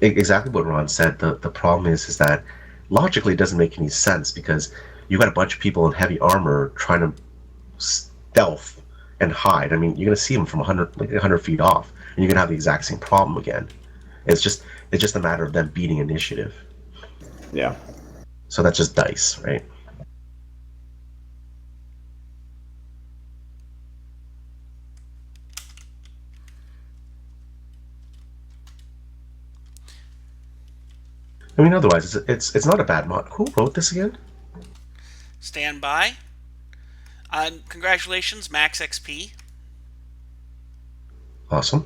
exactly what Ron said. The problem is that logically it doesn't make any sense because you got a bunch of people in heavy armor trying to stealth and hide. I mean, you're gonna see them from 100 feet off, and you're gonna have the exact same problem again. It's just a matter of them beating initiative. Yeah. So that's just dice, right? I mean, otherwise, it's not a bad mod. Who wrote this again? Stand by. Congratulations, Max XP. Awesome.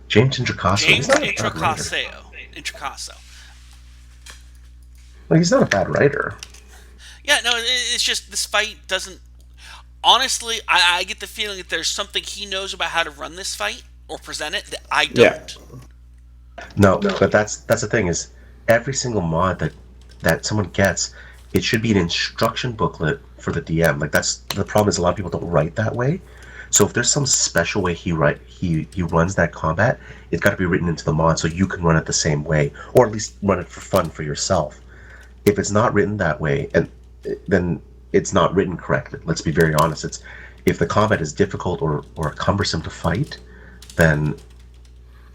James Introcaso. James He's not a bad writer. Introcaso. Like, he's not a bad writer. Yeah, no, it's just this fight doesn't. Honestly, I get the feeling that there's something he knows about how to run this fight or present it that I don't. No, but that's the thing is every single mod that someone gets, it should be an instruction booklet for the DM. Like that's the problem is a lot of people don't write that way. So if there's some special way he runs that combat, it's got to be written into the mod so you can run it the same way, or at least run it for fun for yourself. If it's not written that way, and then it's not written correctly. Let's be very honest. It's if the combat is difficult or cumbersome to fight, then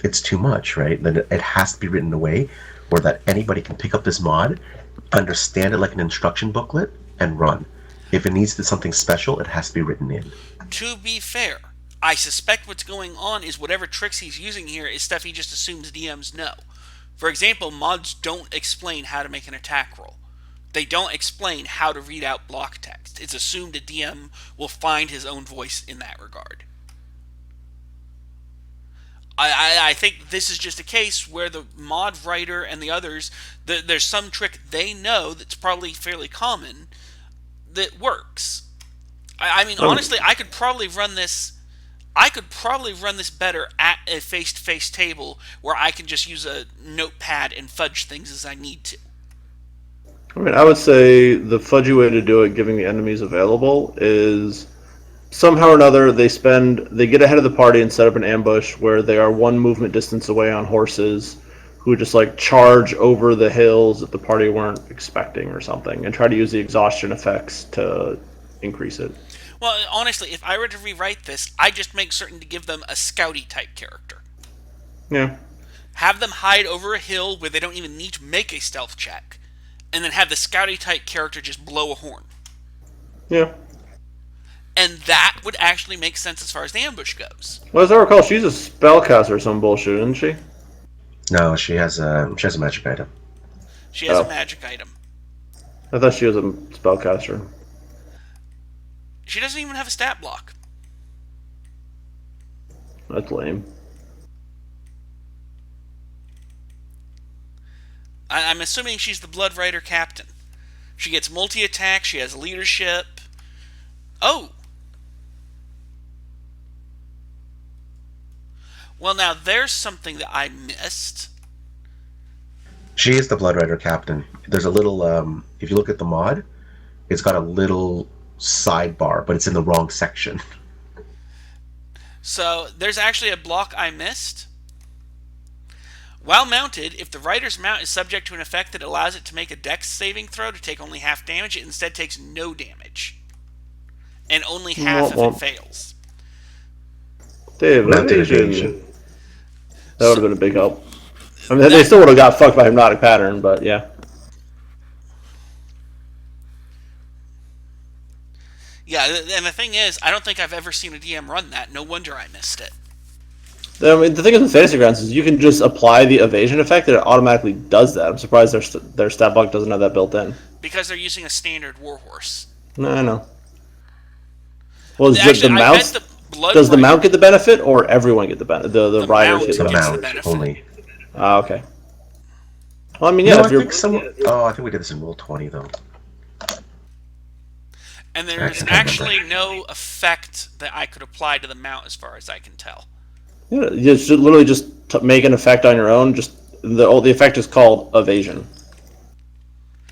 it's too much, right? Then it has to be written in a way where that anybody can pick up this mod, understand it like an instruction booklet, and run. If it needs something special, it has to be written in. To be fair, I suspect what's going on is whatever tricks he's using here is stuff he just assumes DMs know. For example, mods don't explain how to make an attack roll. They don't explain how to read out block text. It's assumed a DM will find his own voice in that regard. I think this is just a case where the mod writer and the others, there's some trick they know that's probably fairly common that works. I mean, honestly, I could probably run this better at a face-to-face table where I can just use a notepad and fudge things as I need to. I mean, I would say the fudgy way to do it, giving the enemies available, is somehow or another they get ahead of the party and set up an ambush where they are one movement distance away on horses who just like charge over the hills that the party weren't expecting or something and try to use the exhaustion effects to increase it. Well, honestly, if I were to rewrite this, I'd just make certain to give them a scouty type character. Yeah. Have them hide over a hill where they don't even need to make a stealth check, and then have the scouty type character just blow a horn. Yeah. And that would actually make sense as far as the ambush goes. Well, as I recall, she's a spellcaster or some bullshit, isn't she? No, she has a magic item. She has a magic item. I thought she was a spellcaster. She doesn't even have a stat block. That's lame. I'm assuming she's the Blood Rider captain. She gets multi-attack, she has leadership. Oh! Well, now there's something that I missed. She is the Blood Rider captain. There's a little, if you look at the mod, it's got a little sidebar, but it's in the wrong section. So, there's actually a block I missed. While mounted, if the rider's mount is subject to an effect that allows it to make a dex saving throw to take only half damage, it instead takes no damage. And only half if it fails. Damn, Mounted evasion. That would have been a big help. I mean, they still would have got fucked by Hypnotic Pattern, but yeah. Yeah, and the thing is, I don't think I've ever seen a DM run that. No wonder I missed it. I mean, the thing is with Fantasy Grounds is you can just apply the evasion effect and it automatically does that. I'm surprised their stat block doesn't have that built in. Because they're using a standard warhorse. No, I know. Well, Actually, the mount, does the mount get the benefit, or everyone get the benefit? The riders get The the benefit? mount only. Ah, okay. Well, I mean, yeah, No, if you're... I think we did this in Roll20 though. And I there's can't remember. actually no effect that I could apply to the mount, as far as I can tell. Yeah, you should literally just make an effect on your own. Just the effect is called evasion.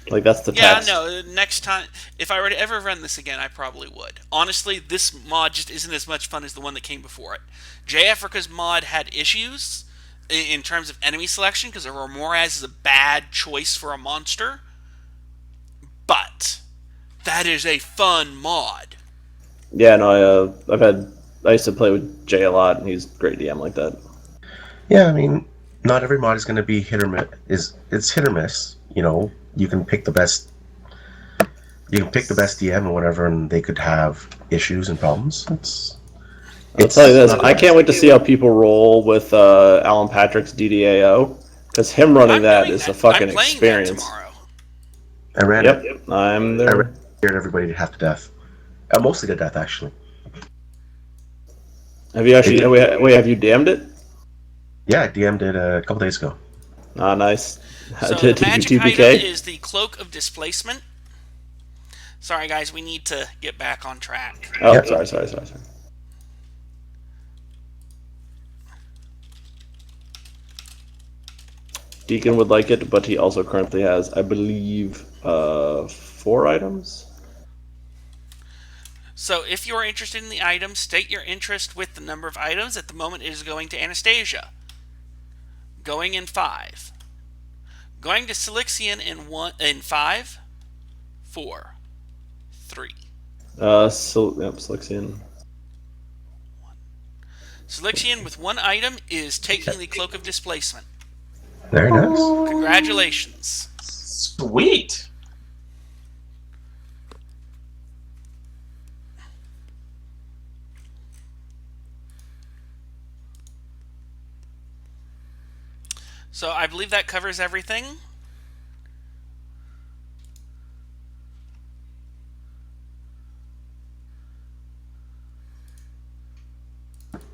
Like that's the Yeah, text. no, next time, if I were to ever run this again, I probably would. Honestly, this mod just isn't as much fun as the one that came before it. J Africa's mod had issues in terms of enemy selection, because Ramoraz is a bad choice for a monster, but that is a fun mod. Yeah, no, I used to play with Jay a lot, and he's a great DM like that. Yeah, I mean, not every mod is going to be hit or miss. It's hit or miss. You know, you can pick the best. You can pick the best DM or whatever, and they could have issues and problems. I'll tell you this: not the I best. can't wait to see how people roll with Alan Patrick's DDAO, because him running I'm that doing is a that. I'm fucking playing that experience. tomorrow. I ran Yep, it. I'm I there. scared everybody to half to death. Mostly to death, actually. Have you actually? Wait, have you damned it? Yeah, I DM'd it a couple days ago. Ah, nice. So the Did you magic item TPK? is the Cloak of Displacement. Sorry, guys, we need to get back on track. Oh, Yep. sorry. Deacon would like it, but he also currently has, I believe, 4 items. So if you're interested in the item, state your interest with the number of items. At the moment, it is going to Anastasia. Going in 5. Going to Silixian in 5, 4, 3. Slixian. Silixian with 1 item is taking the Cloak of Displacement. Very nice. Congratulations. Sweet. So I believe that covers everything.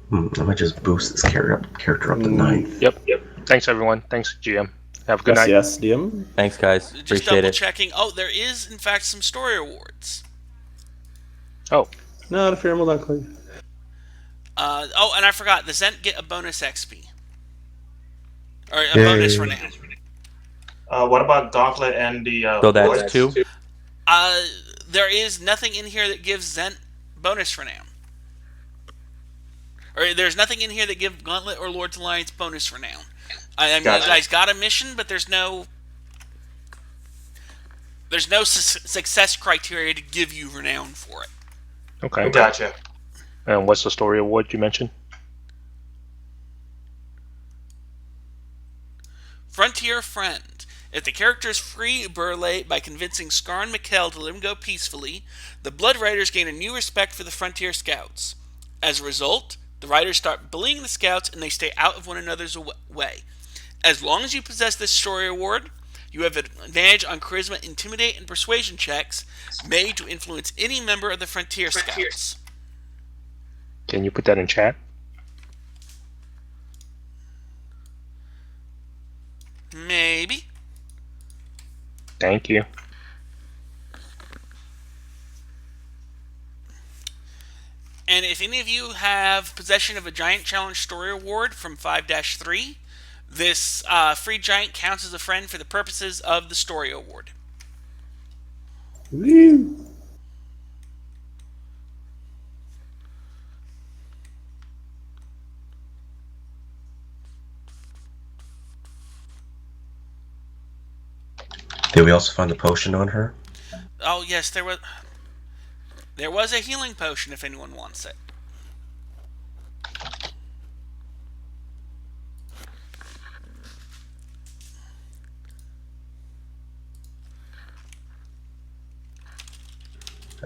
Let me just boost this character up to 9. Yep. Thanks, everyone. Thanks, GM. Have a good night. Yes, DM. Thanks, guys. Just Appreciate double it. checking. Oh, there is in fact some story awards. Oh, No, the Fear will not clear. Oh, and I forgot. The Zent get a bonus XP. Or a Yay. bonus renown. What about Gauntlet and the? So that's 2. There is nothing in here that gives Zent bonus renown. Or there's nothing in here that gives Gauntlet or Lord's Alliance bonus renown. I mean, Gotcha. you guys got a mission, but there's no success criteria to give you renown for it. okay. Gotcha. And what's the story award you mentioned? Frontier Friend. If the characters free Burleigh by convincing Scar and Mikkel to let him go peacefully, the Blood Riders gain a new respect for the Frontier Scouts. As a result, the Riders start bullying the Scouts and they stay out of one another's way. As long as you possess this story award, you have an advantage on Charisma, Intimidate, and Persuasion checks made to influence any member of the Frontier Scouts. Can you put that in chat? Maybe. Thank you. And if any of you have possession of a Giant Challenge Story Award from 5-3, this free giant counts as a friend for the purposes of the Story Award. Woo. Did we also find the potion on her? Oh yes, there was a healing potion if anyone wants it.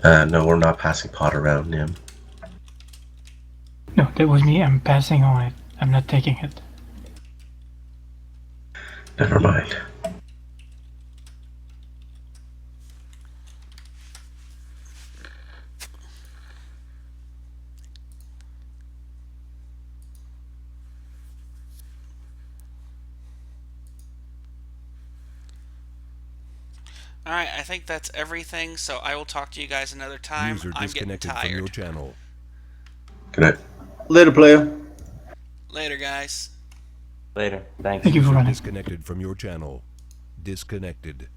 No, we're not passing pot around, Nim. No, that was me. I'm passing on it. I'm not taking it. Never mind. All right, I think that's everything. So I will talk to you guys another time. User I'm getting disconnected from your tired. channel. Good night. Later, player. Later, guys. Later. Thanks. Thank you for User running. disconnected from your channel. Disconnected.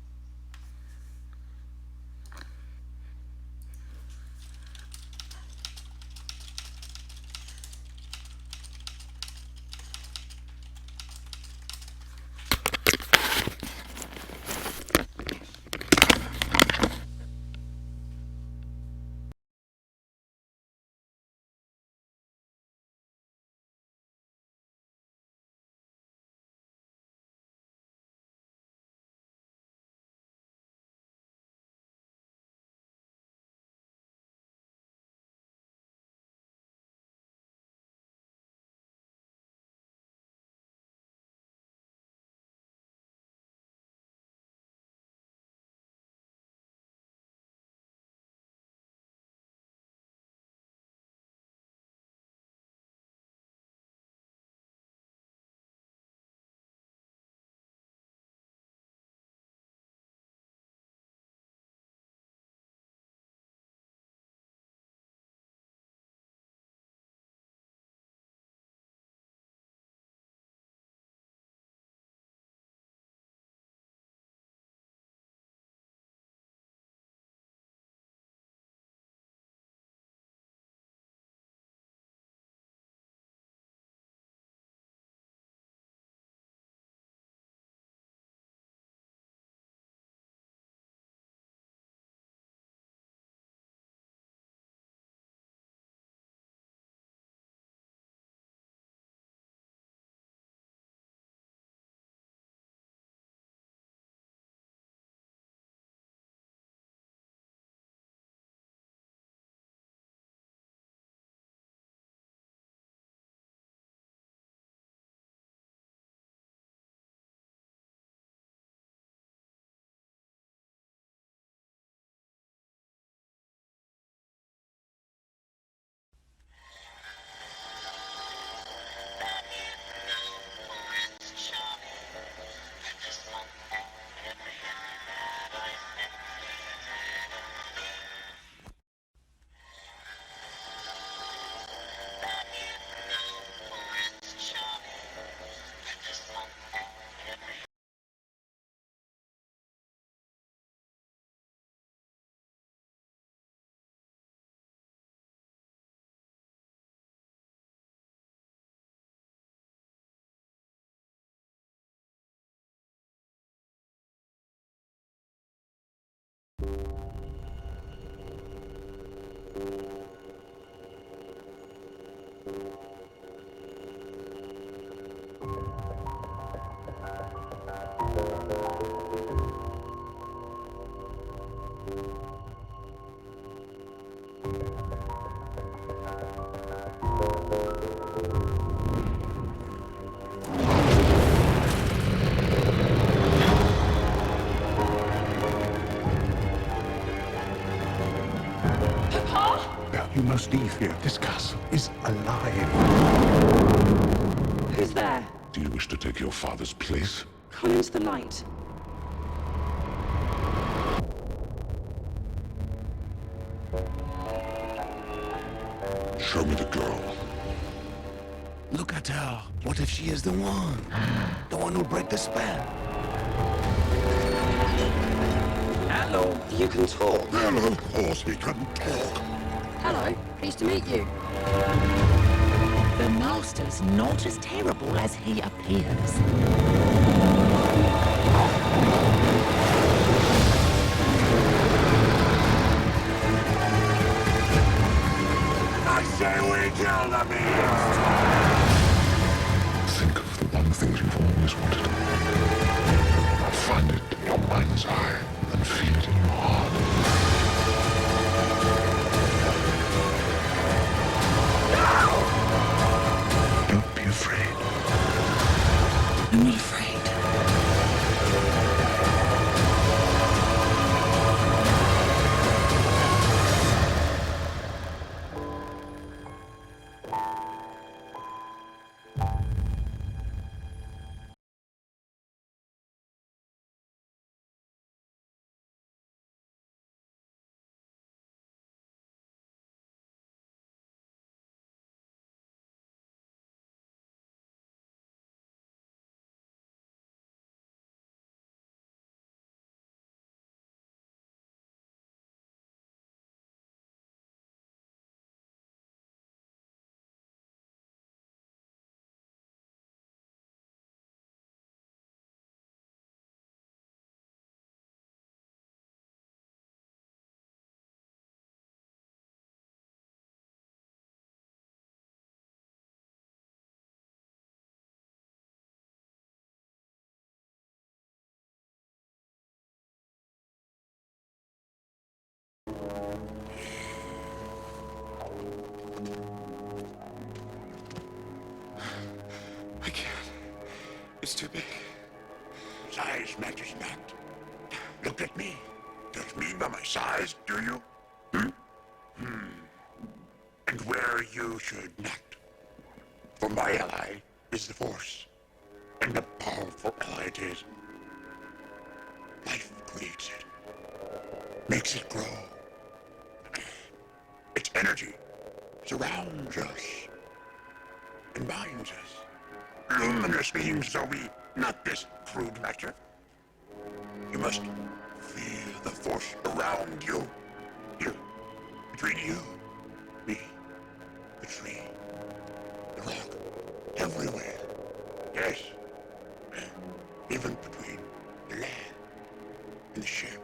You must leave here. This castle is alive. Who's there? Do you wish to take your father's place? Come into the light. Show me the girl. Look at her. What if she is the one? The one who'll break the spell? Hello. You can talk. Well, of course he can talk. Hello. Pleased to meet you. The Master's not as terrible as he appears. I say we kill the beast! Think of the one thing you've always wanted. Find it in your mind's eye and feel it in your heart. Don't be afraid. I'm not afraid. I can't. It's too big. Size matters not. Look at me. Judge me by my size, do you? And where you should not. For my ally is the Force. And a powerful ally it is. Life creates it. Makes it grow. Its energy surrounds us. And binds us. Luminous beings are we, not this crude matter. You must feel the Force around you. Here, between you, me, the tree, the rock, everywhere. Yes, even between the land and the ship.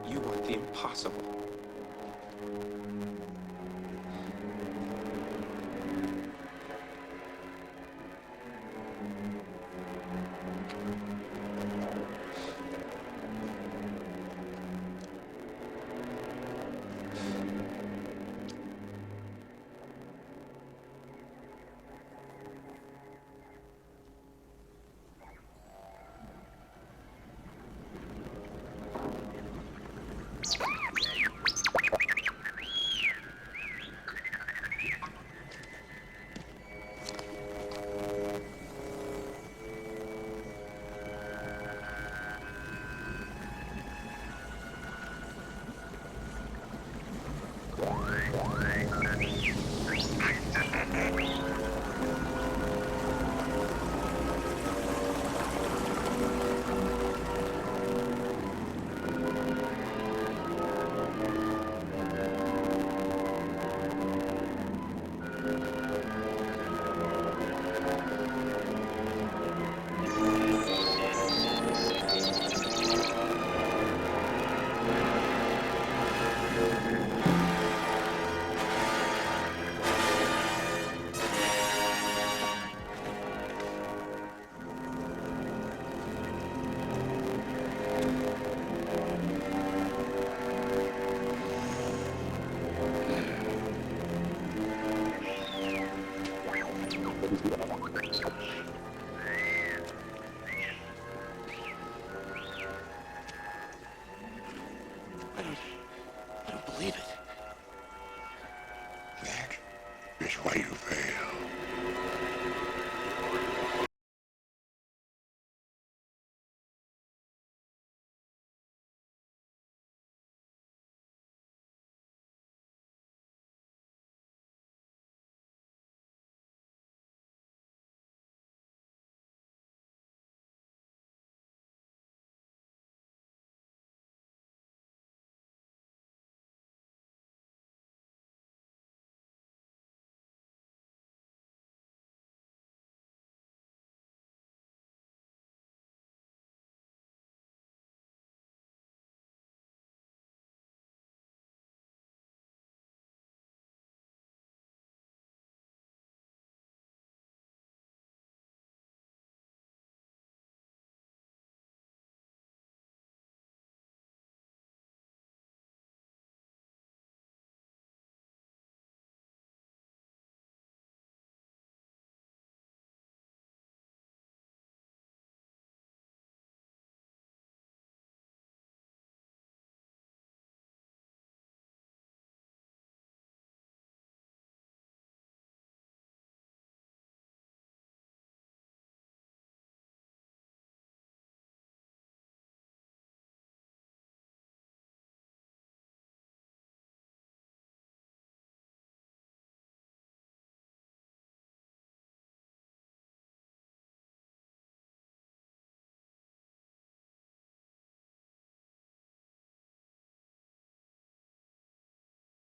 You want the impossible.